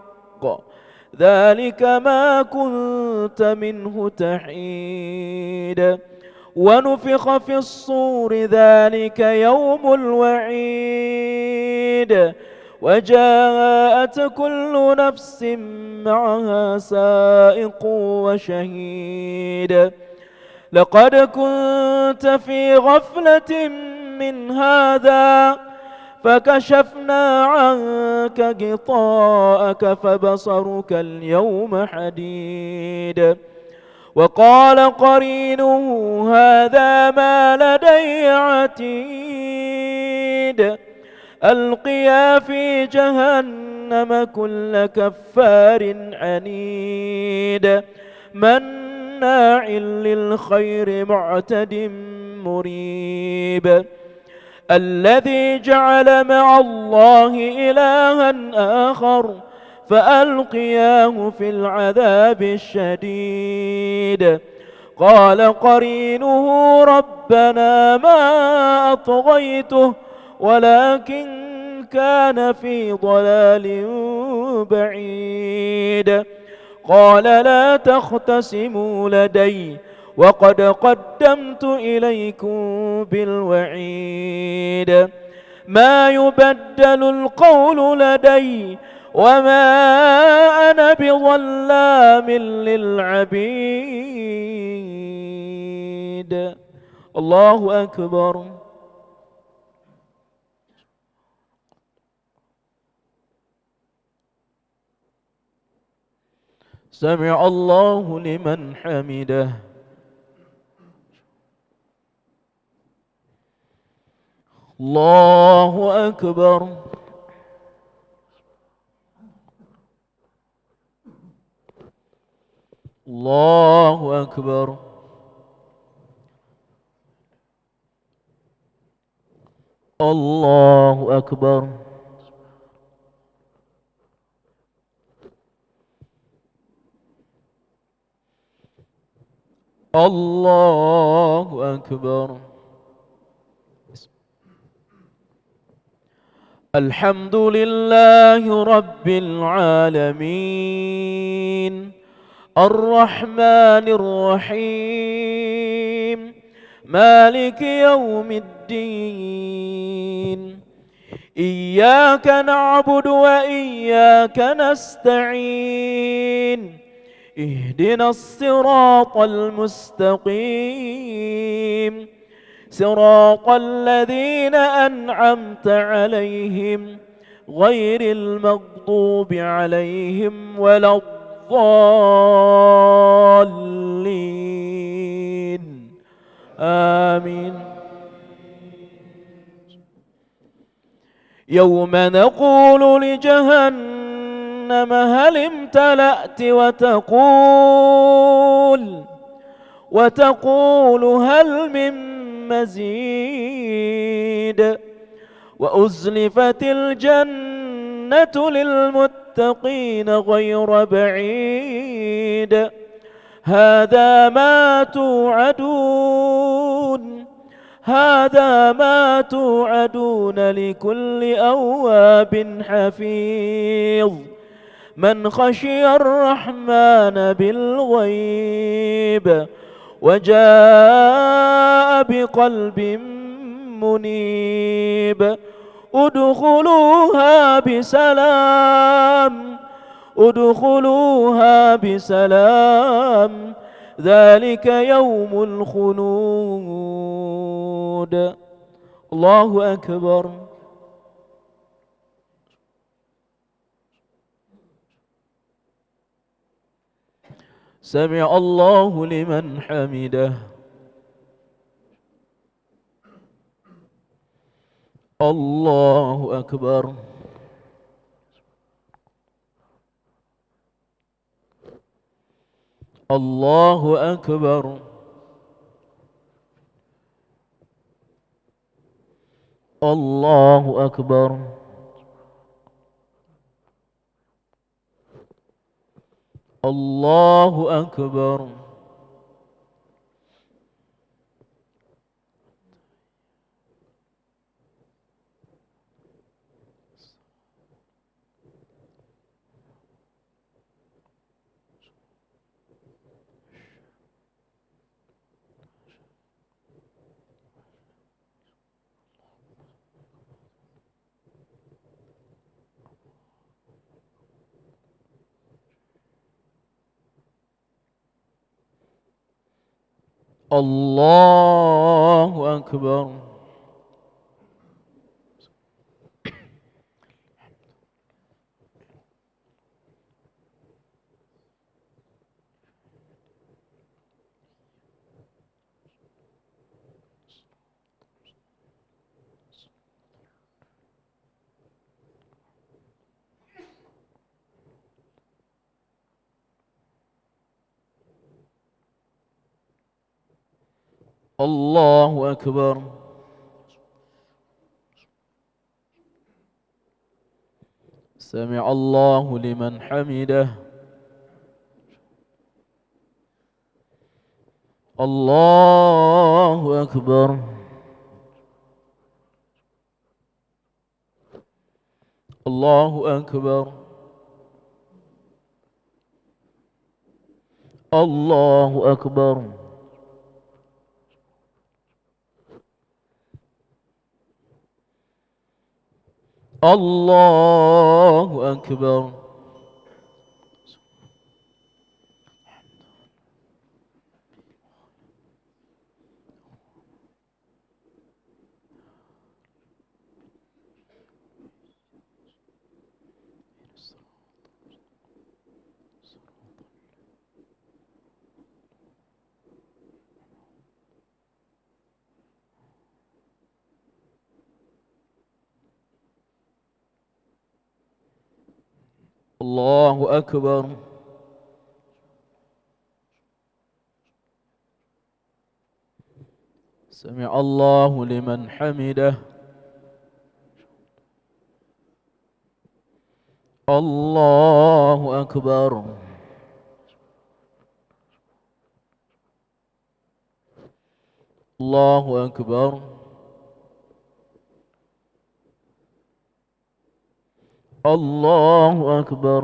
ذلك ما كنت منه تحيد ونفخ في الصور ذلك يوم الوعيد وجاءت كل نفس معها سائق وشهيد لقد كنت في غفلة من هذا فكشفنا عنك غطاءك فبصرك اليوم حديد وقال قرينه هذا ما لدي عتيد ألقيا في جهنم كل كفار عنيد مناع للخير معتد مريب الذي جعل مع الله إلها آخر فألقياه في العذاب الشديد قال قرينه ربنا ما أطغيته ولكن كان في ضلال بعيد قال لا تختصموا لدي وقد قدمت إليكم بالوعيد ما يبدل القول لدي وما أنا بظلام للعبيد الله أكبر سمع الله لمن حمده الله أكبر الله أكبر الله أكبر الله أكبر الحمد لله رب العالمين الرحمن الرحيم مالك يوم الدين إياك نعبد وإياك نستعين اهدنا الصراط المستقيم صراط الذين أنعمت عليهم غير المغضوب عليهم ولا الضالين آمين يوم نقول لجهنم هل امتلأت وتقول هل من مزيد وأزلفت الجنة للمتقين غير بعيد هذا ما توعدون لكل أواب حفيظ من خشي الرحمن بالغيب وجاء بقلب منيب ادخلوها بسلام ذلك يوم الخلود الله أكبر سمع الله لمن حمده الله أكبر الله أكبر الله أكبر الله أكبر الله أكبر. الله أكبر. سمع الله لمن حمده. الله أكبر. الله أكبر. الله أكبر. الله أكبر. الله أكبر. سمع الله لمن حمده. الله أكبر. الله أكبر. الله أكبر.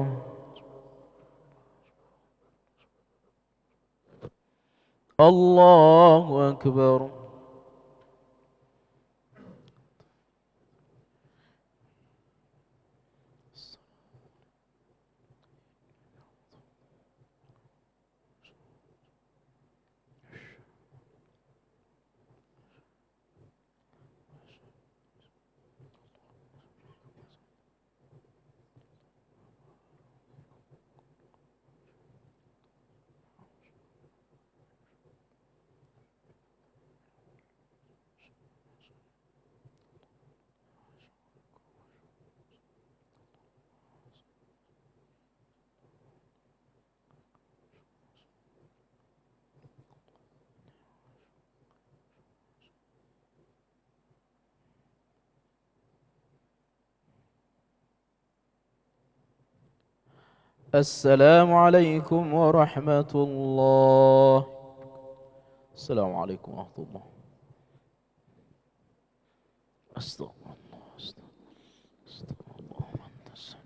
الله أكبر. السلام عليكم ورحمة الله. السلام عليكم ورحمة الله. أستغفر الله. أستغفر الله. أنت السلام.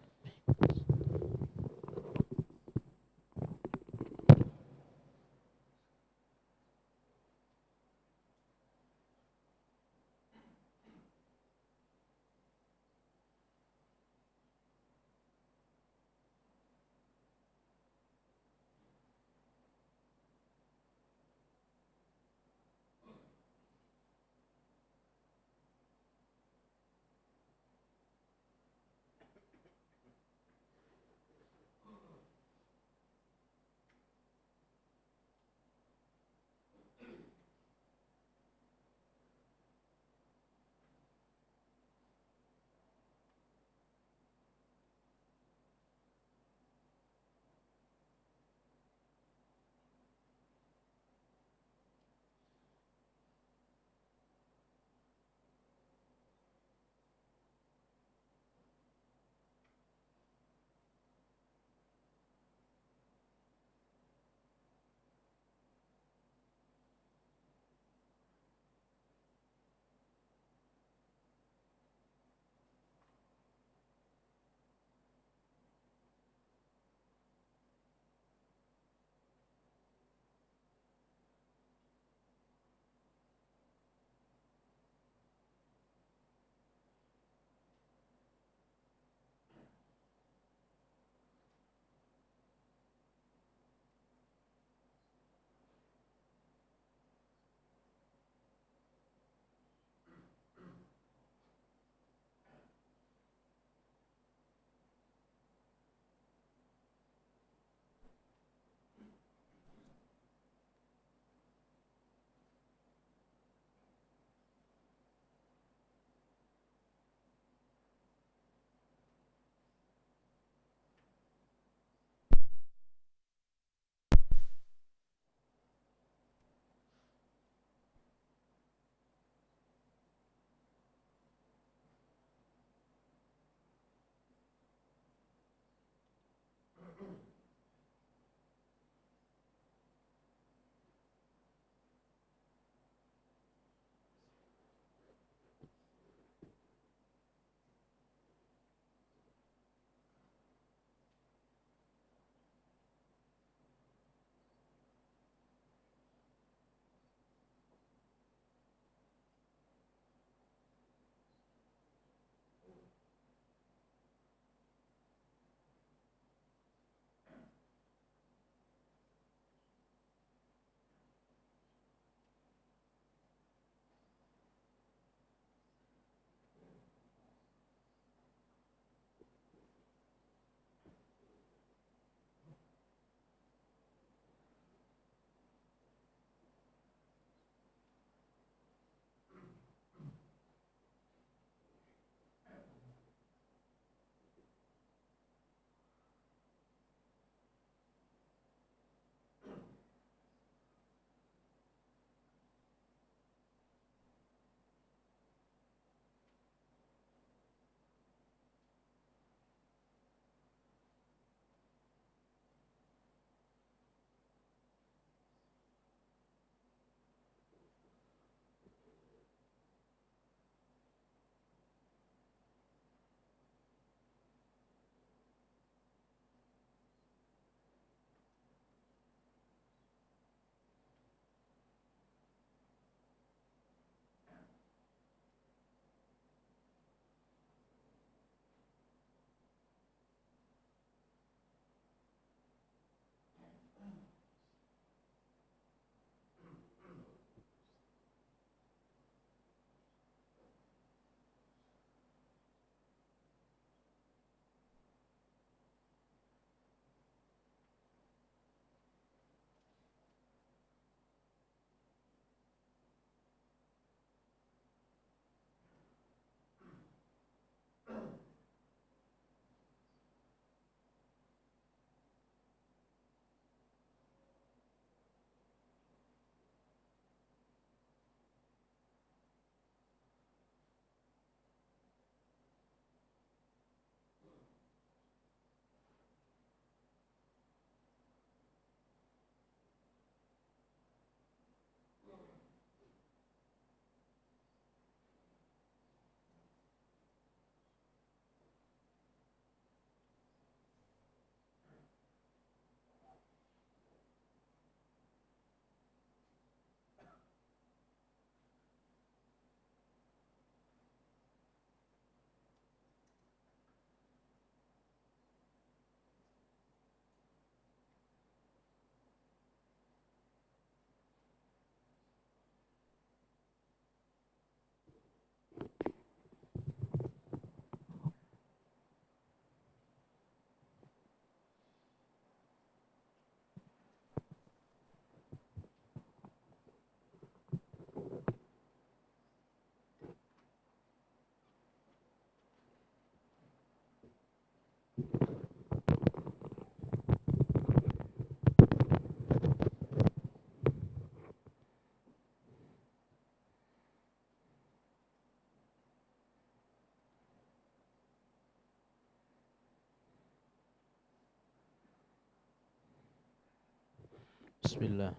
Bismillah.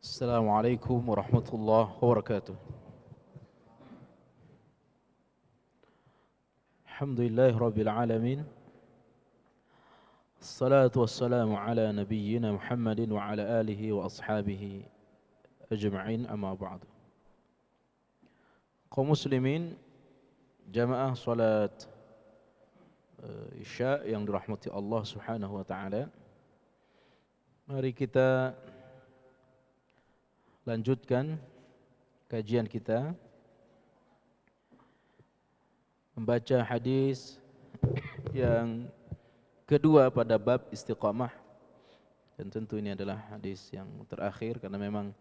Assalamualaikum warahmatullahi wabarakatuh. Alhamdulillahi rabbil alamin. Assalatu wassalamu ala nabiyyina Muhammadin wa ala alihi wa ashabihi ajma'in, amma ba'du. Kaum muslimin, jamaah salat Isya yang dirahmati Allah Subhanahu wa taala. Mari kita lanjutkan kajian kita membaca hadis yang kedua pada bab istiqamah, dan tentu ini adalah hadis yang terakhir karena memang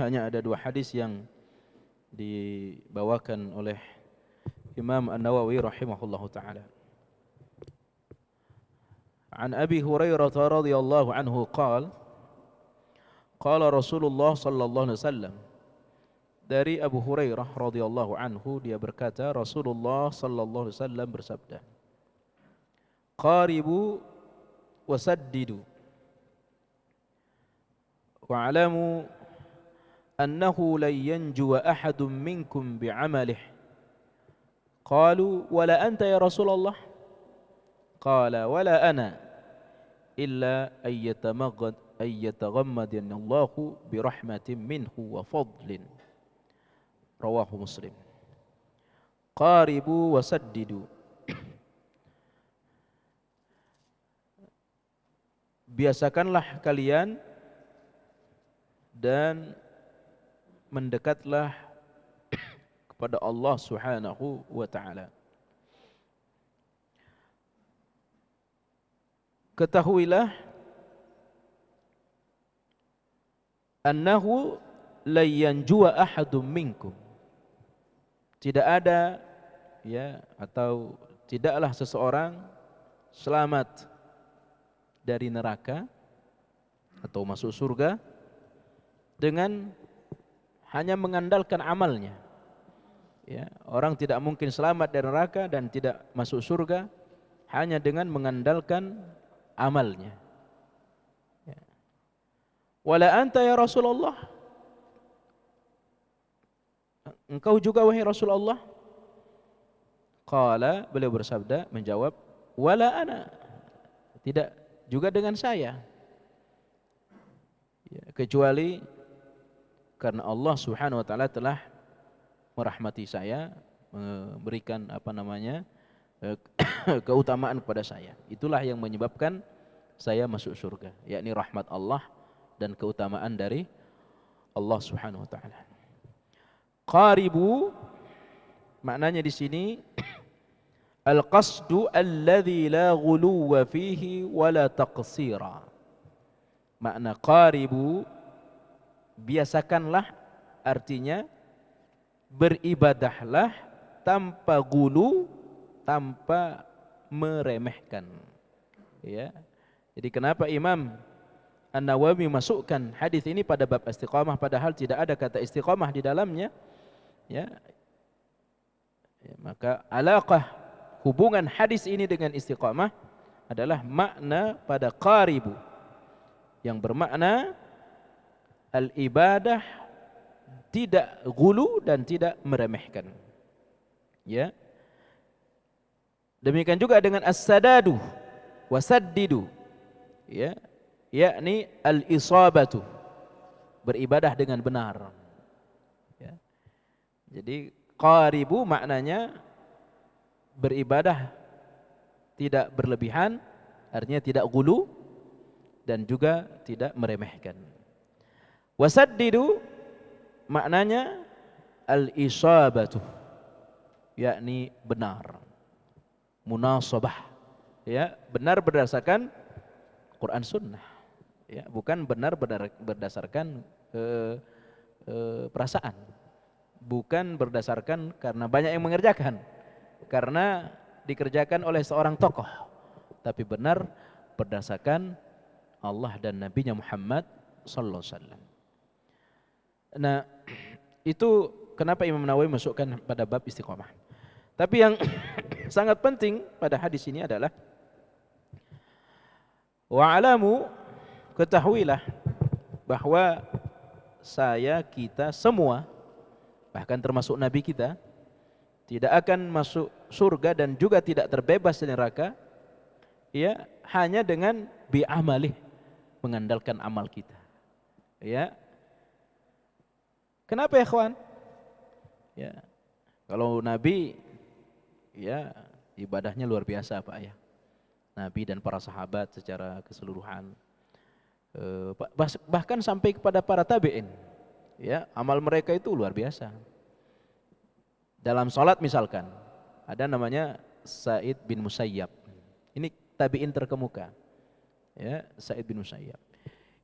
hanya ada dua hadis yang dibawakan oleh Imam An-Nawawi rahimahullahu taala. An Abi Hurairah radhiyallahu anhu qala qala Rasulullah sallallahu alaihi wasallam. Dari Abu Hurairah radhiyallahu anhu, dia berkata, Rasulullah sallallahu alaihi wasallam bersabda, qaribu wasaddidu wa'lamu annahu lan yanjuwa ahadun minkum bi'amalih. Qalu wala anta ya Rasulullah? Qala wala ana illa ayyataghammadani Allahu birahmatin minhu wa fadlin. Rawahu Muslim. Qaribu wasaddidu. Biasakanlah kalian dan mendekatlah kepada Allah Subhanahu wa taala. Ketahuilah annahu la yanjua ahadum minkum. Tidak ada ya atau tidaklah seseorang selamat dari neraka atau masuk surga dengan hanya mengandalkan amalnya. Ya, orang tidak mungkin selamat dari neraka dan tidak masuk surga hanya dengan mengandalkan amalnya. Ya. Wala anta ya Rasulullah? Engkau juga wahai Rasulullah? Qala, beliau bersabda menjawab, wala ana. Tidak juga dengan saya. Ya, kecuali karena Allah Subhanahu wa taala telah merahmati saya, memberikan keutamaan kepada saya. Itulah yang menyebabkan saya masuk surga, yakni rahmat Allah dan keutamaan dari Allah Subhanahu wa taala. Qaribu maknanya di sini al-qasdu alladhi la ghuluwa fihi wala taqsira. Makna qaribu biasakanlah artinya beribadahlah tanpa gulu, tanpa meremehkan. Ya. Jadi kenapa Imam An-Nawawi masukkan hadis ini pada bab istiqamah padahal tidak ada kata istiqamah di dalamnya? Ya. Ya, maka alaqah hubungan hadis ini dengan istiqamah adalah makna pada qaribu yang bermakna al-ibadah tidak gulu dan tidak meremehkan. Ya. Demikian juga dengan as-sadadu wasaddidu. Ya, yakni al-isabatu, beribadah dengan benar. Ya. Jadi qaribu maknanya beribadah tidak berlebihan, artinya tidak gulu dan juga tidak meremehkan. Wasaddidu maknanya al-isabatu, yakni benar, munasabah, ya, benar berdasarkan Quran Sunnah, ya, bukan benar berdasarkan perasaan, bukan berdasarkan karena banyak yang mengerjakan, karena dikerjakan oleh seorang tokoh, tapi benar berdasarkan Allah dan Nabi-Nya Muhammad sallallahu alaihi wasallam. Nah, itu kenapa Imam Nawawi masukkan pada bab istiqamah. Tapi yang sangat penting pada hadis ini adalah wa'alamu, ketahuilah bahwa kita semua, bahkan termasuk Nabi kita, tidak akan masuk surga dan juga tidak terbebas dari neraka, ya, hanya dengan bi'amalih, mengandalkan amal kita. Ya. Kenapa ya kawan? Ya. Kalau Nabi, ya, ibadahnya luar biasa Pak ya. Nabi dan para sahabat secara keseluruhan, bahkan sampai kepada para tabi'in, ya, amal mereka itu luar biasa. Dalam salat misalkan, ada namanya Sa'id bin Musayyab. Ini tabi'in terkemuka, ya, Sa'id bin Musayyab.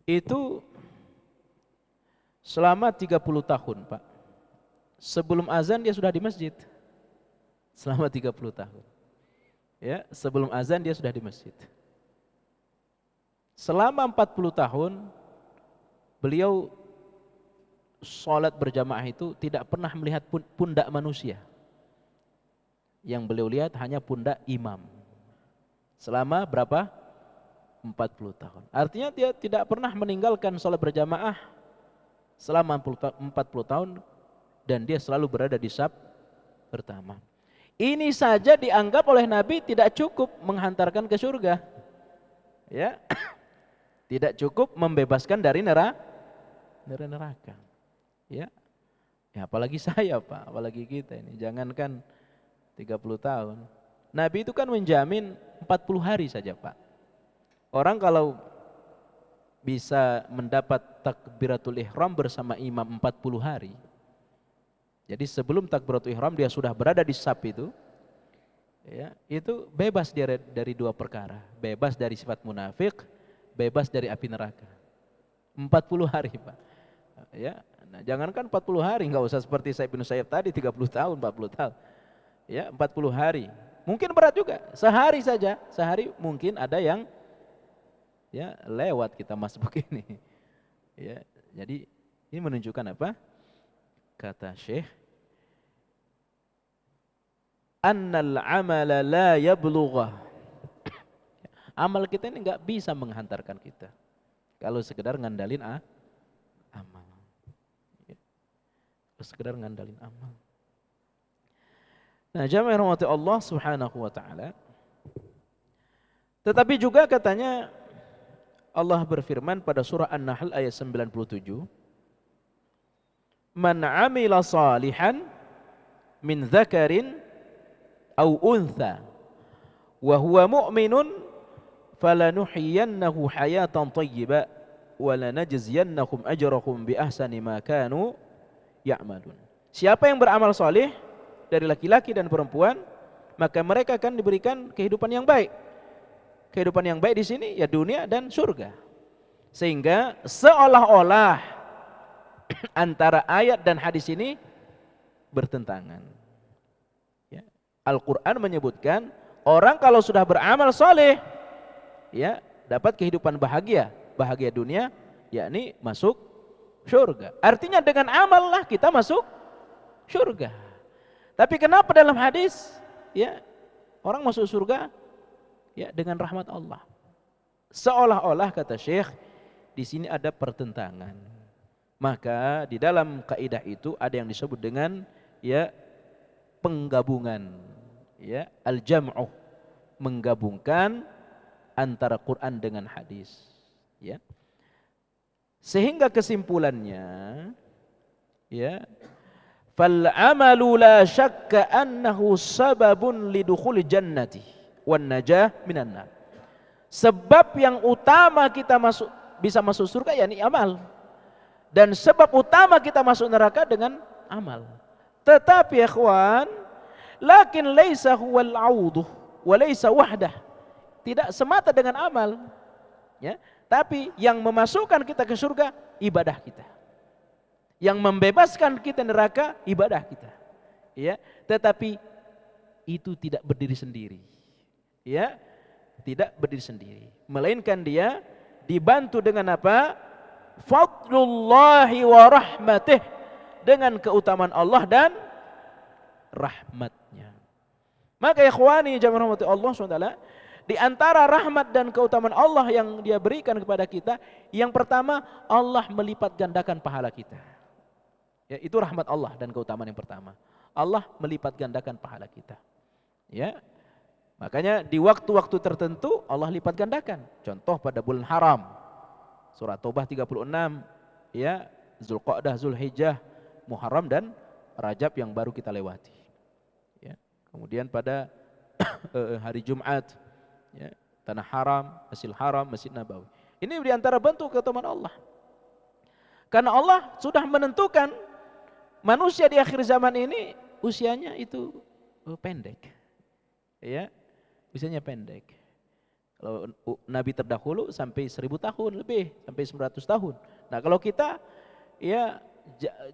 Itu selama 30 tahun Pak, sebelum azan dia sudah di masjid. Selama 30 tahun. Ya, sebelum azan dia sudah di masjid. Selama 40 tahun beliau sholat berjamaah itu tidak pernah melihat pundak manusia. Yang beliau lihat hanya pundak imam. Selama berapa? 40 tahun. Artinya dia tidak pernah meninggalkan sholat berjamaah selama 40 tahun dan dia selalu berada di saf pertama. Ini saja dianggap oleh Nabi tidak cukup menghantarkan ke surga. Ya. Tidak cukup membebaskan dari neraka. Ya. Ya apalagi saya, Pak, apalagi kita ini. Jangankan 30 tahun. Nabi itu kan menjamin 40 hari saja, Pak. Orang kalau bisa mendapat takbiratul ihram bersama imam 40 hari. Jadi sebelum takbiratul ihram dia sudah berada di saf itu. Ya, itu bebas dari dua perkara. Bebas dari sifat munafik, bebas dari api neraka. 40 hari, Pak. Ya, nah, jangankan 40 hari, enggak usah seperti Sa'id bin Musayyab tadi 30 tahun, 40 tahun. Ya, 40 hari. Mungkin berat juga. Sehari saja, sehari mungkin ada yang ya lewat kita masuk begini. Ya, jadi ini menunjukkan apa? Kata Syekh, annal amala la yablugha. Amal kita ini enggak bisa menghantarkan kita kalau sekedar ngandalin amal. Ya. Sekedar ngandalin amal. Nah, jamaah rahmati Allah Subhanahu wa taala. Tetapi juga katanya Allah berfirman pada surah An-Nahl ayat 97, "Man 'amila salihan min dzakarin aw untha wa huwa mu'minun falanuhyiyannahu hayatan thayyibah wa lanajziyannahum ajrahum bi ahsani ma kanu ya'malun." Siapa yang beramal saleh dari laki-laki dan perempuan, maka mereka akan diberikan kehidupan yang baik. Kehidupan yang baik di sini ya dunia dan surga. Sehingga seolah-olah antara ayat dan hadis ini bertentangan. Ya. Al-Quran menyebutkan orang kalau sudah beramal soleh, ya dapat kehidupan bahagia, bahagia dunia, yakni masuk surga. Artinya dengan amal lah kita masuk surga. Tapi kenapa dalam hadis, ya orang masuk surga? Ya dengan rahmat Allah. Seolah-olah kata Syekh di sini ada pertentangan. Maka di dalam kaidah itu ada yang disebut dengan ya penggabungan, ya al-jam'u, menggabungkan antara Quran dengan hadis, ya. Sehingga kesimpulannya ya fal amalu la syakka annahu sababun lidukhul jannati wan najah minan nar. Sebab yang utama kita bisa masuk surga yakni amal. Dan sebab utama kita masuk neraka dengan amal. Tetapi ya ikhwan, lakin laisa huwal auduh wa laisa wahdah. Tidak semata dengan amal. Ya, tapi yang memasukkan kita ke surga ibadah kita. Yang membebaskan kita neraka ibadah kita. Ya, tetapi itu tidak berdiri sendiri. Ya, tidak berdiri sendiri, melainkan dia dibantu dengan apa? Fadlullahi wa rahmatih, dengan keutamaan Allah dan rahmatnya. Maka ikhwani jamaah rahmati Allah SWT, di antara rahmat dan keutamaan Allah yang dia berikan kepada kita, yang pertama Allah melipat gandakan pahala kita. Ya, itu rahmat Allah dan keutamaan yang pertama. Allah melipat gandakan pahala kita. Ya. Makanya di waktu-waktu tertentu Allah lipat gandakan. Contoh pada bulan haram. Surah Taubah 36, ya, Zulqa'dah, Zulhijjah, Muharram dan Rajab yang baru kita lewati. Ya. Kemudian pada hari Jumat, ya, Tanah Haram, Masjidil Haram, Masjid Nabawi. Ini di antara bentuk keutamaan Allah. Karena Allah sudah menentukan manusia di akhir zaman ini usianya itu pendek. Ya. Usianya pendek. Kalau Nabi terdahulu sampai 1000 tahun lebih, sampai 900 tahun. Nah kalau kita ya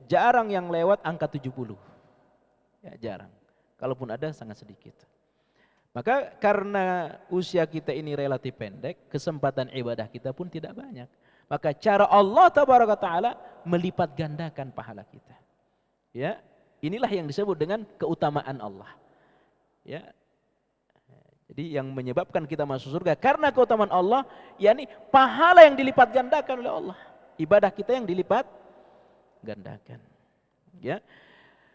jarang yang lewat angka 70. Ya jarang. Kalaupun ada sangat sedikit. Maka karena usia kita ini relatif pendek, kesempatan ibadah kita pun tidak banyak. Maka cara Allah tabaraka taala melipat gandakan pahala kita. Ya, inilah yang disebut dengan keutamaan Allah. Ya. Jadi Jadi yang menyebabkan kita masuk surga karena keutamaan Allah, yakni pahala yang dilipat gandakan oleh Allah. Ibadah kita yang dilipat gandakan. Ya.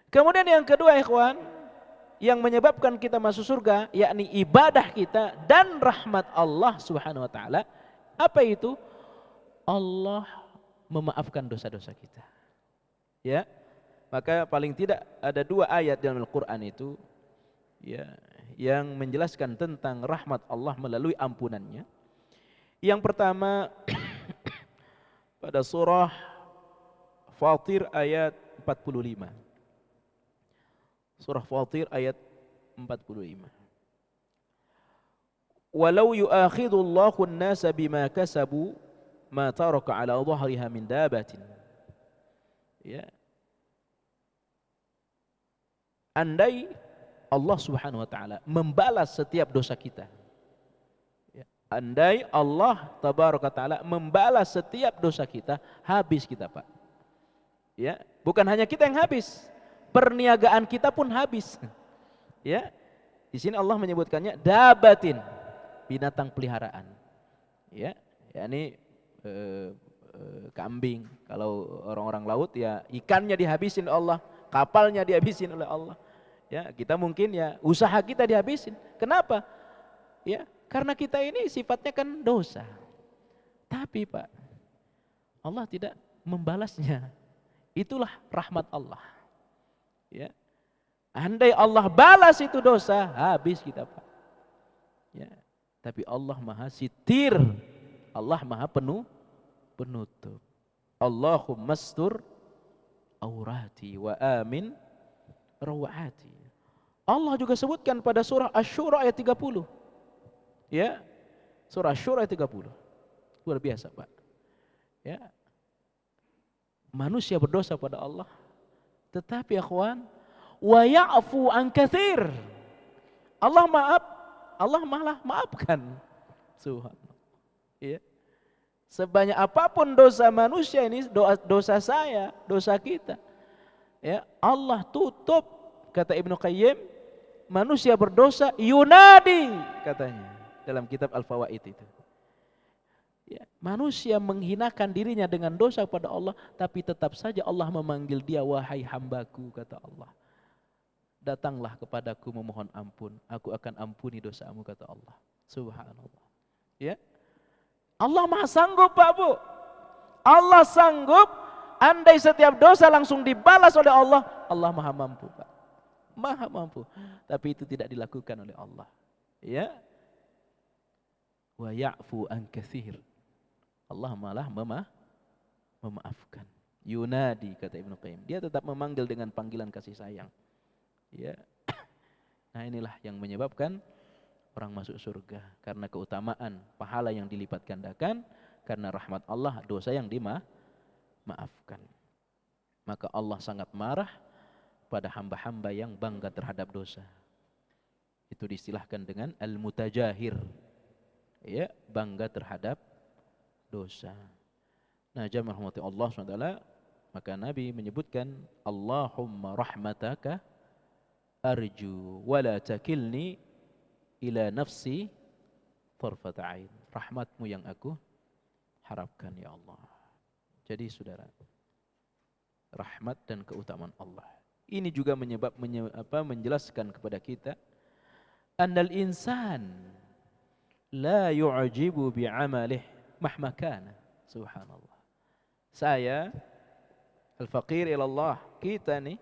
Kemudian yang kedua ikhwan, yang menyebabkan kita masuk surga yakni ibadah kita dan rahmat Allah Subhanahu wa taala. Apa itu? Allah memaafkan dosa-dosa kita. Ya. Maka paling tidak ada 2 ayat dalam Al-Qur'an itu ya yang menjelaskan tentang rahmat Allah melalui ampunannya. Yang pertama pada surah Fatir ayat 45. Surah Fatir ayat 45. Walau yu'akhidullahu an-nasa bima kasabu ma taraka 'ala dhahriha min dabatin. Ya. Andai Allah Subhanahu wa taala membalas setiap dosa kita. Ya. Andai Allah tabaraka taala membalas setiap dosa kita, habis kita, Pak. Ya, bukan hanya kita yang habis, perniagaan kita pun habis. Ya. Di sini Allah menyebutkannya dabatin, binatang peliharaan. Ya, yakni kambing. Kalau orang-orang laut ya ikannya dihabisin Allah, kapalnya dihabisin oleh Allah. Ya, kita mungkin ya usaha kita dihabisin. Kenapa? Ya, karena kita ini sifatnya kan dosa. Tapi Pak, Allah tidak membalasnya. Itulah rahmat Allah. Ya. Andai Allah balas itu dosa, habis kita, Pak. Ya. Tapi Allah Maha Sitir. Allah Maha penutup. Allahumma astur aurati wa amin rawati. Allah juga sebutkan pada surah Asy-Syura ayat 30. Ya. Surah Asy-Syura ayat 30. Luar biasa, Pak. Ya. Manusia berdosa pada Allah, tetapi akhwan, wa ya'fu an katsir. Allah malah maafkan. Subhanallah. Ya. Sebanyak apapun dosa manusia ini, dosa saya, dosa kita. Ya, Allah tutup, kata Ibnu Qayyim, manusia berdosa yunadi katanya dalam kitab Al-Fawaid itu. Ya, manusia menghinakan dirinya dengan dosa kepada Allah, tapi tetap saja Allah memanggil dia, wahai hambaku, kata Allah. Datanglah kepadaku memohon ampun, aku akan ampuni dosamu, kata Allah. Subhanallah. Ya. Allah Maha sanggup, Pak Bu. Allah sanggup, andai setiap dosa langsung dibalas oleh Allah, Allah Maha mampu, Pak. Maha mampu. Tapi itu tidak dilakukan oleh Allah. Ya. Wa ya'fu an katsir. Allah malah memaafkan. Yunadi, kata Ibnu Qayyim. Dia tetap memanggil dengan panggilan kasih sayang. Ya. Nah, inilah yang menyebabkan orang masuk surga, karena keutamaan pahala yang dilipat gandakan, karena rahmat Allah dosa yang dimaafkan. Maka Allah sangat marah pada hamba-hamba yang bangga terhadap dosa. Itu diistilahkan dengan al-mutajahir. Ya, bangga terhadap dosa. Nah, jamaah rahmati Allah SWT, maka Nabi menyebutkan, Allahumma rahmataka arju wala takilni ila nafsi tarfat ain. Rahmatmu yang aku harapkan, ya Allah. Jadi saudara, rahmat dan keutamaan Allah ini juga menjelaskan kepada kita, annal insan la yu'jibu bi'amalih mahma kana. Subhanallah. Saya al-faqir ila Allah, kita nih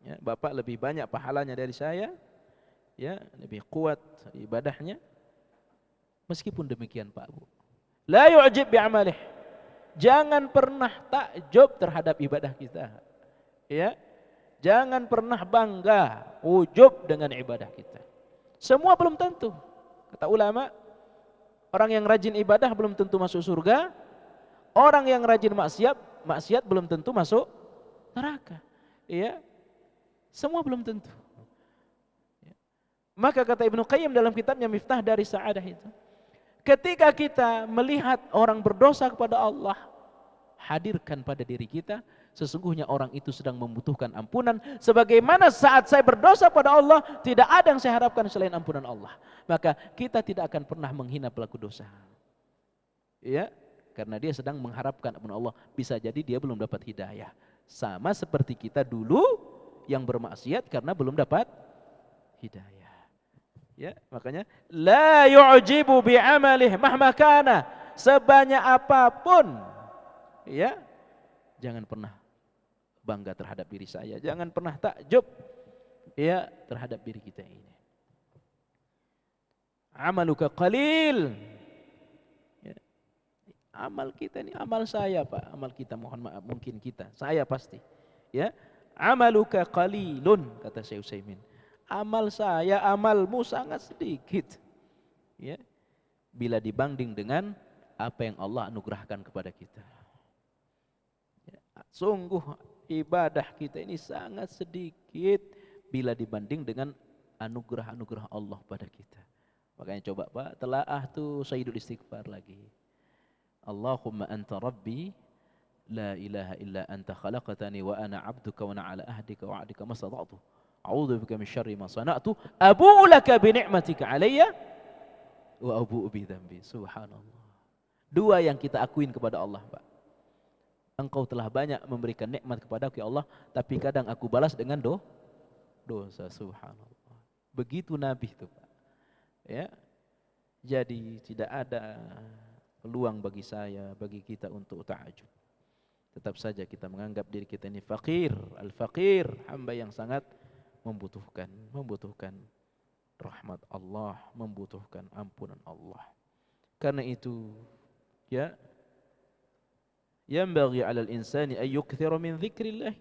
ya, Bapak lebih banyak pahalanya dari saya, ya, lebih kuat ibadahnya. Meskipun demikian, Pak Bu, la yu'jib bi'amalih. Jangan pernah takjub terhadap ibadah kita. Ya. Jangan pernah bangga, ujub dengan ibadah kita. Semua belum tentu. Kata ulama, orang yang rajin ibadah belum tentu masuk surga. Orang yang rajin maksiat belum tentu masuk neraka. Ya. Semua belum tentu. Maka kata Ibnu Qayyim dalam kitabnya Miftah dari Sa'adah itu, ketika kita melihat orang berdosa kepada Allah, hadirkan pada diri kita, sesungguhnya orang itu sedang membutuhkan ampunan. Sebagaimana saat saya berdosa pada Allah, tidak ada yang saya harapkan selain ampunan Allah. Maka kita tidak akan pernah menghina pelaku dosa. Ya, karena dia sedang mengharapkan ampunan Allah. Bisa jadi dia belum dapat hidayah. Sama seperti kita dulu yang bermaksiat karena belum dapat hidayah. Ya, makanya la yu'jibu bi'amalih mahma kana, sebanyak apapun, ya, jangan pernah bangga terhadap diri saya, jangan pernah takjub, ya, terhadap diri kita ini. Amaluka qalil, ya, amal kita ini, amal saya Pak, amal kita, mohon maaf, mungkin kita, saya pasti, ya, amaluka qalilun, kata Syekh Utsaimin. Amal saya, amalmu sangat sedikit, ya, bila dibanding dengan apa yang Allah anugerahkan kepada kita. Ya, sungguh ibadah kita ini sangat sedikit bila dibanding dengan anugerah-anugerah Allah pada kita. Makanya coba Pak, telaah tuh Sayyidul Istighfar lagi. Allahumma anta rabbi la ilaha illa anta khalaqtani wa ana abduka wa ana ala ahdika wa wa'dika mastata'tu. A'udzubika min syarri ma sana'tu abu'u laka bi ni'matika 'alayya wa abu'u bi dzambi. Subhanallah. Dua yang kita akuin kepada Allah, Pak. Engkau telah banyak memberikan nikmat kepadaku ya Allah, tapi kadang aku balas dengan dosa. Subhanallah. Begitu Nabi itu, Pak. Ya. Jadi tidak ada peluang bagi saya, bagi kita untuk ta'ajub. Tetap saja kita menganggap diri kita ini fakir, al-fakir, hamba yang sangat membutuhkan rahmat Allah, membutuhkan ampunan Allah. Karena itu, ya, yanbaghi 'alal insani ay yukthira min dzikrillah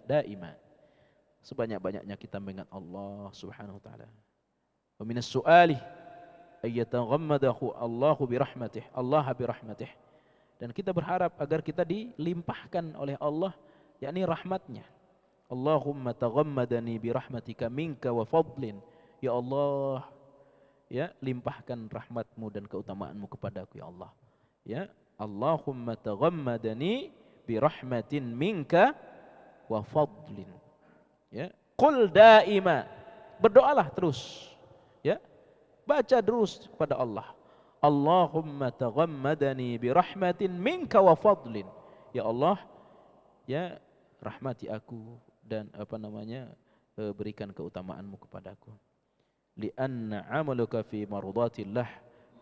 daima. Sebanyak-banyaknya kita mengingat Allah Subhanahu wa taala. Wa minas su'ali ay yataghammadahu Allahu bi rahmatih, Allah bi rahmatih. Dan kita berharap agar kita dilimpahkan oleh Allah, yakni rahmatnya. Allahumma taghammadani bi rahmatika minka wa fadlin. Ya Allah, ya, limpahkan rahmatmu dan keutamaanmu kepadaku ya Allah. Ya, Allahumma taghammadani bi rahmatin minka wa fadlin. Ya, qul daima, berdoalah terus. Ya, baca terus kepada Allah. Allahumma taghammadani bi rahmatin minka wa fadlin. Ya Allah, ya, rahmati aku dan berikan keutamaanmu kepadaku. Lianna amaluka fi mardatillah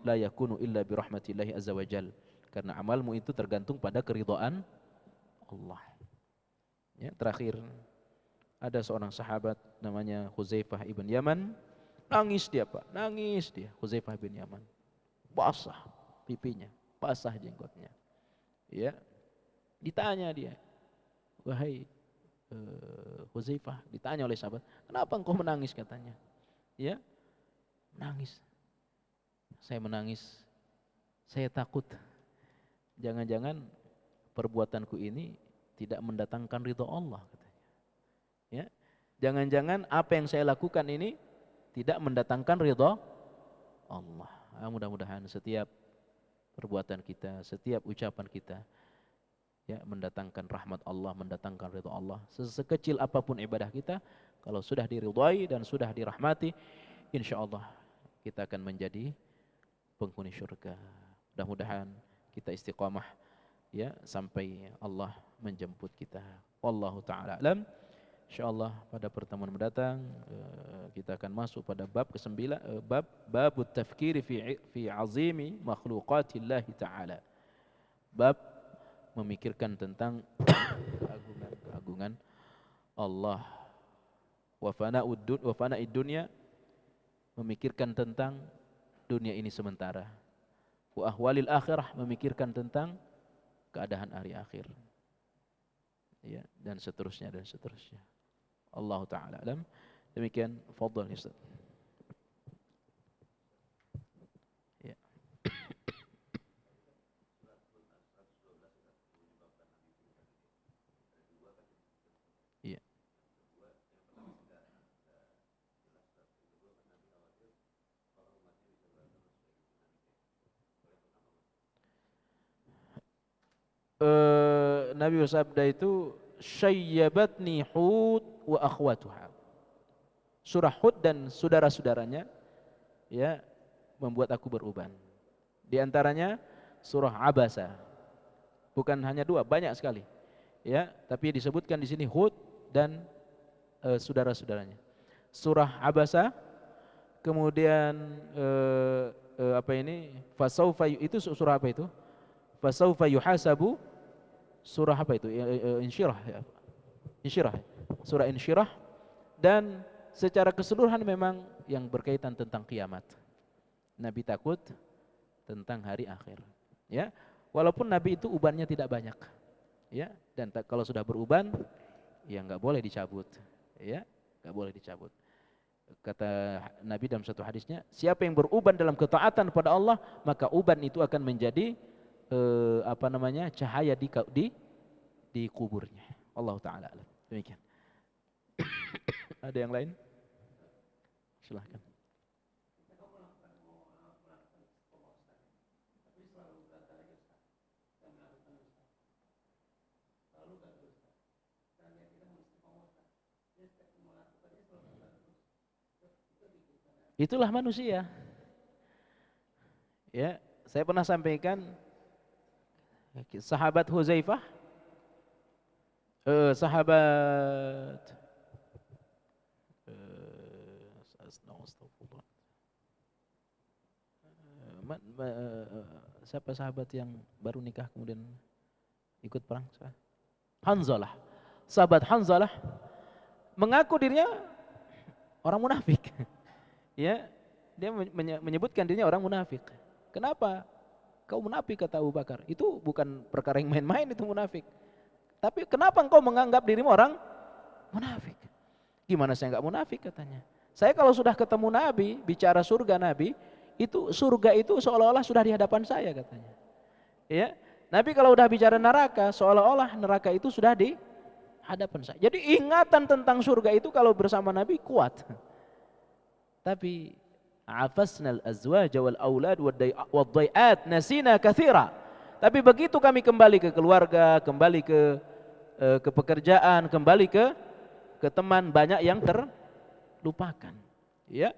la yakunu illa bi rahmatillah azza wajal. Karena amalmu itu tergantung pada keridhaan Allah. Ya, terakhir ada seorang sahabat namanya Hudzaifah ibn Yaman, nangis dia Pak, nangis dia. Hudzaifah bin Yaman, basah pipinya, basah jenggotnya. Ya, ditanya dia, wahai Hudzaifah, ditanya oleh sahabat, kenapa engkau menangis katanya? Ya, nangis. Saya menangis, saya takut jangan-jangan perbuatanku ini tidak mendatangkan ridha Allah katanya. Ya, jangan-jangan apa yang saya lakukan ini tidak mendatangkan ridha Allah. Mudah-mudahan setiap perbuatan kita, setiap ucapan kita, ya, mendatangkan rahmat Allah, mendatangkan ridha Allah. Sekecil apapun ibadah kita, kalau sudah diridhai dan sudah dirahmati, insyaallah kita akan menjadi penghuni syurga. Mudah-mudahan kita istiqamah, ya, sampai Allah menjemput kita. Wallahu taala alam. Insyaallah pada pertemuan mendatang kita akan masuk pada bab ke-9, babut tafkiri fi azimi makhluqatillah taala. Bab memikirkan tentang keagungan Allah. Wa fana'id dunya, memikirkan tentang dunia ini sementara. Wa ahwalil akhirah, memikirkan tentang keadaan hari akhir. Ya, dan seterusnya. Allah taala alam. Demikian, fadhal Ustaz. Ya. Iya. Nabi bersabda itu syayyabatni Hud wa akhwatuha. Surah Hud dan saudara-saudaranya ya membuat aku beruban. Di antaranya surah Abasa. Bukan hanya dua, banyak sekali. Ya, tapi disebutkan di sini Hud dan saudara-saudaranya. Surah Abasa, kemudian apa ini? Fasaufa, itu surah apa itu? Fasaufa yuhasabu, surah apa itu? Insyirah ya. Insyirah. Surah Insyirah, dan secara keseluruhan memang yang berkaitan tentang kiamat. Nabi takut tentang hari akhir. Ya, walaupun Nabi itu ubannya tidak banyak. Ya, dan kalau sudah beruban, ya nggak boleh dicabut. Ya, nggak boleh dicabut. Kata Nabi dalam satu hadisnya, siapa yang beruban dalam ketaatan kepada Allah, maka uban itu akan menjadi cahaya di kuburnya. Allah Taala alam. Demikian. Ada yang lain? Silahkan. Itulah manusia. Ya, saya pernah sampaikan sahabat Huzaifah, siapa sahabat yang baru nikah kemudian ikut perang? Hanzalah. Sahabat Hanzalah mengaku dirinya orang munafik. Ya, dia menyebutkan dirinya orang munafik. Kenapa? Kau munafik, kata Abu Bakar. Itu bukan perkara yang main-main, itu munafik. Tapi kenapa engkau menganggap dirimu orang munafik? Gimana saya enggak munafik, katanya. Saya kalau sudah ketemu Nabi, bicara surga Nabi, itu surga itu seolah-olah sudah di hadapan saya, katanya. Ya, Nabi kalau udah bicara neraka, seolah-olah neraka itu sudah di hadapan saya. Jadi ingatan tentang surga itu kalau bersama Nabi kuat. Tapi afasnal azwaja wal aulad wad dai'at nasina katsira. Tapi begitu kami kembali ke keluarga, kembali ke pekerjaan, kembali ke teman, banyak yang terlupakan. Ya.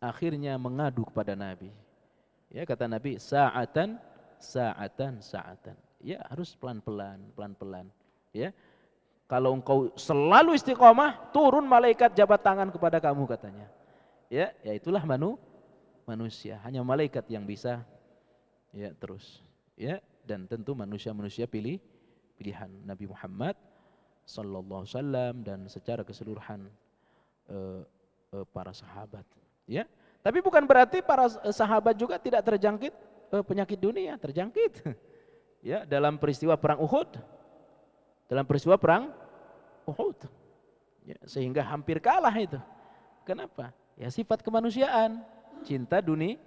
Akhirnya mengadu kepada Nabi. Ya, kata Nabi, sa'atan. Ya, harus pelan-pelan. Ya. Kalau engkau selalu istiqomah, turun malaikat jabat tangan kepada kamu, katanya. Ya itulah manusia. Hanya malaikat yang bisa ya terus. Ya, dan tentu manusia pilihan Nabi Muhammad sallallahu alaihi wasallam dan secara keseluruhan para sahabat. Ya, tapi bukan berarti para sahabat juga tidak terjangkit penyakit dunia, terjangkit. Ya, dalam peristiwa perang Uhud. Ya, sehingga hampir kalah itu. Kenapa? Ya sifat kemanusiaan, cinta dunia.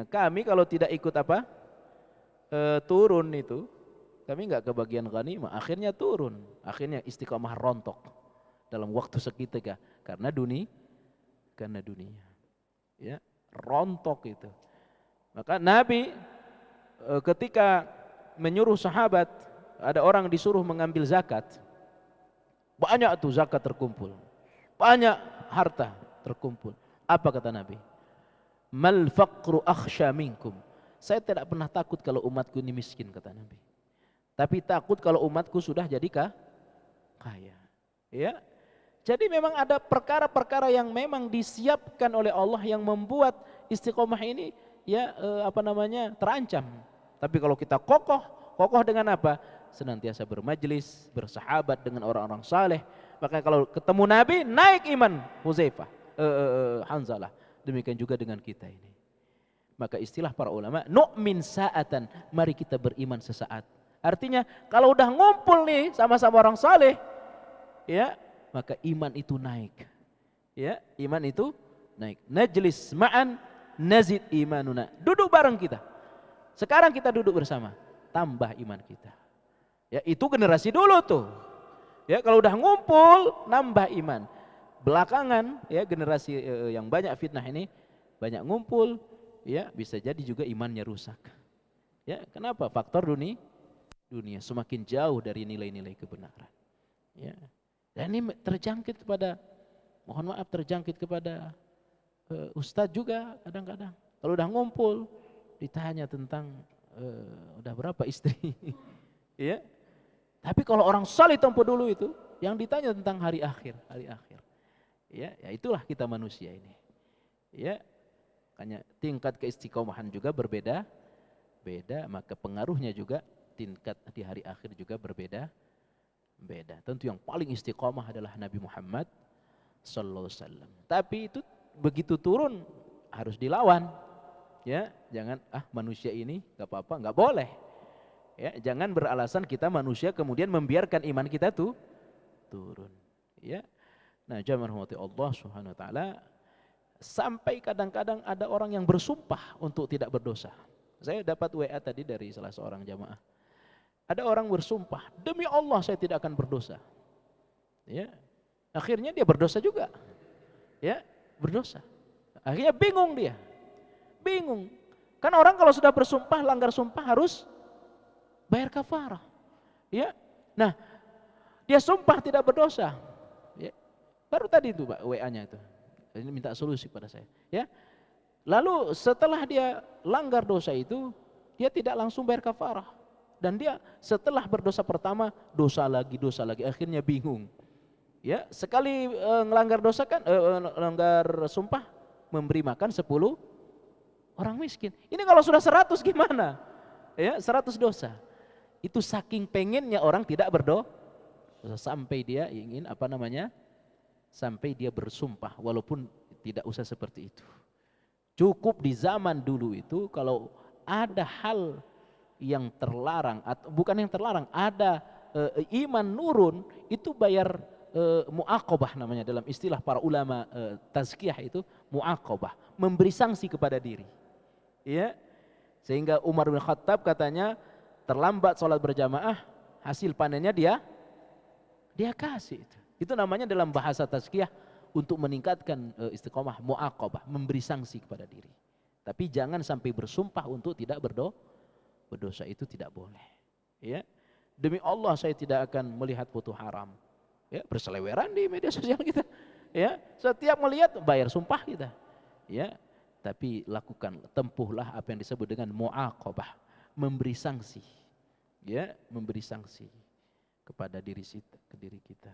Kami kalau tidak ikut turun itu, kami nggak kebagian ghanimah. Akhirnya turun, akhirnya istiqomah rontok dalam waktu seketika karena dunia. Ya, rontok itu. Maka Nabi ketika menyuruh sahabat, ada orang disuruh mengambil zakat. Banyak tuh zakat terkumpul. Banyak harta terkumpul. Apa kata Nabi? Mal faqru akhsha minkum. Saya tidak pernah takut kalau umatku ini miskin, kata Nabi. Tapi takut kalau umatku sudah jadi kaya. Ya. Jadi memang ada perkara-perkara yang memang disiapkan oleh Allah yang membuat istiqomah ini terancam. Tapi kalau kita kokoh dengan apa? Senantiasa bermajlis, bersahabat dengan orang-orang saleh. Maka kalau ketemu Nabi, naik iman Huzaifah, Hanzalah. Demikian juga dengan kita ini. Maka istilah para ulama, nu'min sa'atan, mari kita beriman sesaat. Artinya kalau udah ngumpul nih sama-sama orang saleh, ya, maka iman itu naik. Ya, iman itu naik. Najlis ma'an nazid imanuna. Duduk bareng kita. Sekarang kita duduk bersama, tambah iman kita. Ya, itu generasi dulu tuh. Ya, kalau udah ngumpul nambah iman. Belakangan ya generasi yang banyak fitnah ini banyak ngumpul, ya bisa jadi juga imannya rusak. Ya, kenapa? Faktor dunia, semakin jauh dari nilai-nilai kebenaran. Ya. Dan ini terjangkit kepada, mohon maaf, terjangkit kepada ustadz juga kadang-kadang. Kalau udah ngumpul, ditanya tentang udah berapa istri. Ya. Tapi kalau orang saleh tempo dulu itu, yang ditanya tentang hari akhir, hari akhir. Ya, ya itulah kita manusia ini. Ya. Makanya tingkat keistiqomahan juga berbeda, maka pengaruhnya juga tingkat di hari akhir juga berbeda. Tentu yang paling istiqomah adalah Nabi Muhammad sallallahu alaihi wasallam. Tapi itu begitu turun harus dilawan. Ya, jangan manusia ini enggak apa-apa, enggak boleh. Ya, jangan beralasan kita manusia kemudian membiarkan iman kita tuh turun. Ya. Nah, jamaah rahmati Allah Subhanahu wa taala, sampai kadang-kadang ada orang yang bersumpah untuk tidak berdosa. Saya dapat WA tadi dari salah seorang jamaah. Ada orang bersumpah, demi Allah saya tidak akan berdosa. Ya. Akhirnya dia berdosa juga. Ya, berdosa. Akhirnya bingung dia. Bingung. Kan orang kalau sudah bersumpah, langgar sumpah harus bayar kafarah. Ya. Nah, dia sumpah tidak berdosa. Ya. Baru tadi itu Pak WA-nya itu. Ini minta solusi pada saya, ya. Lalu setelah dia langgar dosa itu, dia tidak langsung bayar kafarah. Dan dia setelah berdosa pertama, dosa lagi, akhirnya bingung. Ya, sekali ngelanggar dosa kan, langgar sumpah, memberi makan 10 orang miskin. Ini kalau sudah 100 gimana? Ya, 100 dosa. Itu saking pengennya orang tidak berdosa sampai dia ingin sampai dia bersumpah, walaupun tidak usah seperti itu. Cukup di zaman dulu itu kalau ada hal yang terlarang, atau bukan yang terlarang, ada iman nurun, itu bayar mu'aqabah namanya dalam istilah para ulama tazkiyah itu, mu'aqabah, memberi sanksi kepada diri. Ya. Sehingga Umar bin Khattab katanya terlambat sholat berjamaah, hasil panennya dia kasih itu. Itu namanya dalam bahasa tazkiyah untuk meningkatkan istiqomah, mu'aqabah, memberi sanksi kepada diri. Tapi jangan sampai bersumpah untuk tidak berdosa, itu tidak boleh. Ya. Demi Allah saya tidak akan melihat foto haram. Ya, berseleweran di media sosial kita. Ya, setiap melihat bayar sumpah kita. Ya, tapi lakukan, tempuhlah apa yang disebut dengan mu'aqabah, memberi sanksi. Ya, memberi sanksi kepada diri kita.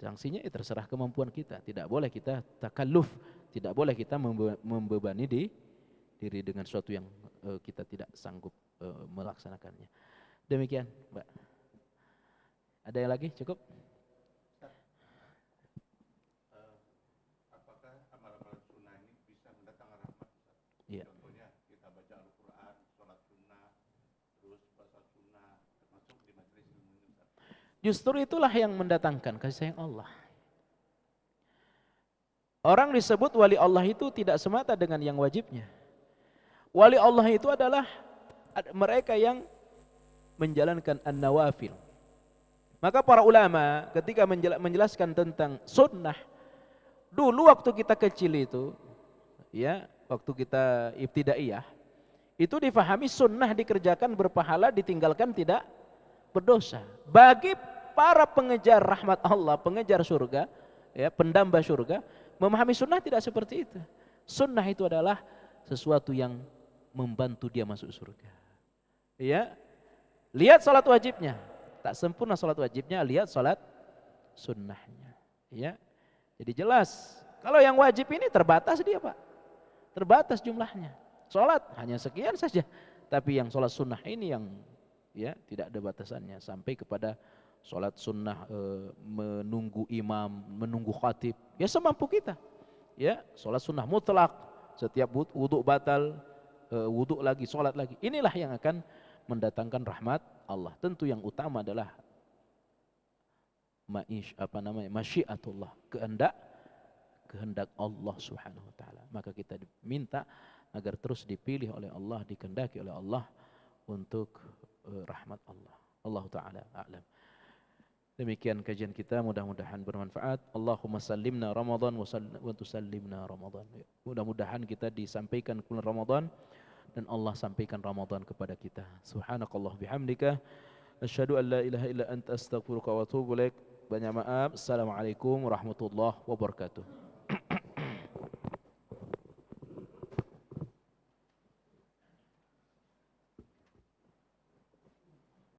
Sanksinya terserah kemampuan kita. Tidak boleh kita takalluf, tidak boleh kita membebani diri dengan sesuatu yang kita tidak sanggup melaksanakannya. Demikian, Mbak. Ada yang lagi? Cukup? Apakah amal-amal sunnah ini bisa mendatangkan rahmat? Iya. Contohnya kita baca Al-Quran, sholat sunnah, terus baca sunnah, termasuk di majelis ilmu. Justru itulah yang mendatangkan kasih sayang Allah. Orang disebut wali Allah itu tidak semata dengan yang wajibnya. Wali Allah itu adalah mereka yang menjalankan an-nawafil. Maka para ulama ketika menjelaskan tentang sunnah, dulu waktu kita kecil itu, ya, waktu kita ibtidaiyah, itu difahami sunnah dikerjakan berpahala, ditinggalkan tidak berdosa. Bagi para pengejar rahmat Allah, pengejar surga, ya, pendamba surga, memahami sunnah tidak seperti itu. Sunnah itu adalah sesuatu yang membantu dia masuk surga. Ya, lihat salat wajibnya, tak sempurna salat wajibnya, lihat salat sunnahnya. Ya, jadi jelas. Kalau yang wajib ini terbatas dia, Pak, terbatas jumlahnya. Salat hanya sekian saja. Tapi yang salat sunnah ini yang, ya, tidak ada batasannya, sampai kepada salat sunnah menunggu imam, menunggu khatib, ya semampu kita. Ya, salat sunnah mutlak, setiap wudu batal, wudu lagi, salat lagi. Inilah yang akan mendatangkan rahmat Allah. Tentu yang utama adalah masyiatullah, kehendak Allah Subhanahu wa taala. Maka kita diminta agar terus dipilih oleh Allah, dikehendaki oleh Allah untuk rahmat Allah. Allah taala a'lam. Demikian kajian kita, mudah-mudahan bermanfaat. Allahumma sallimna Ramadan wa tusallimna Ramadan. Mudah-mudahan kita disampaikan bulan Ramadan dan Allah sampaikan Ramadan kepada kita. Subhanakallah bihamdika asyhadu an la ilaha illa anta astaghfiruka wa atubu ilaik. Banyak maaf. Assalamualaikum warahmatullahi wabarakatuh.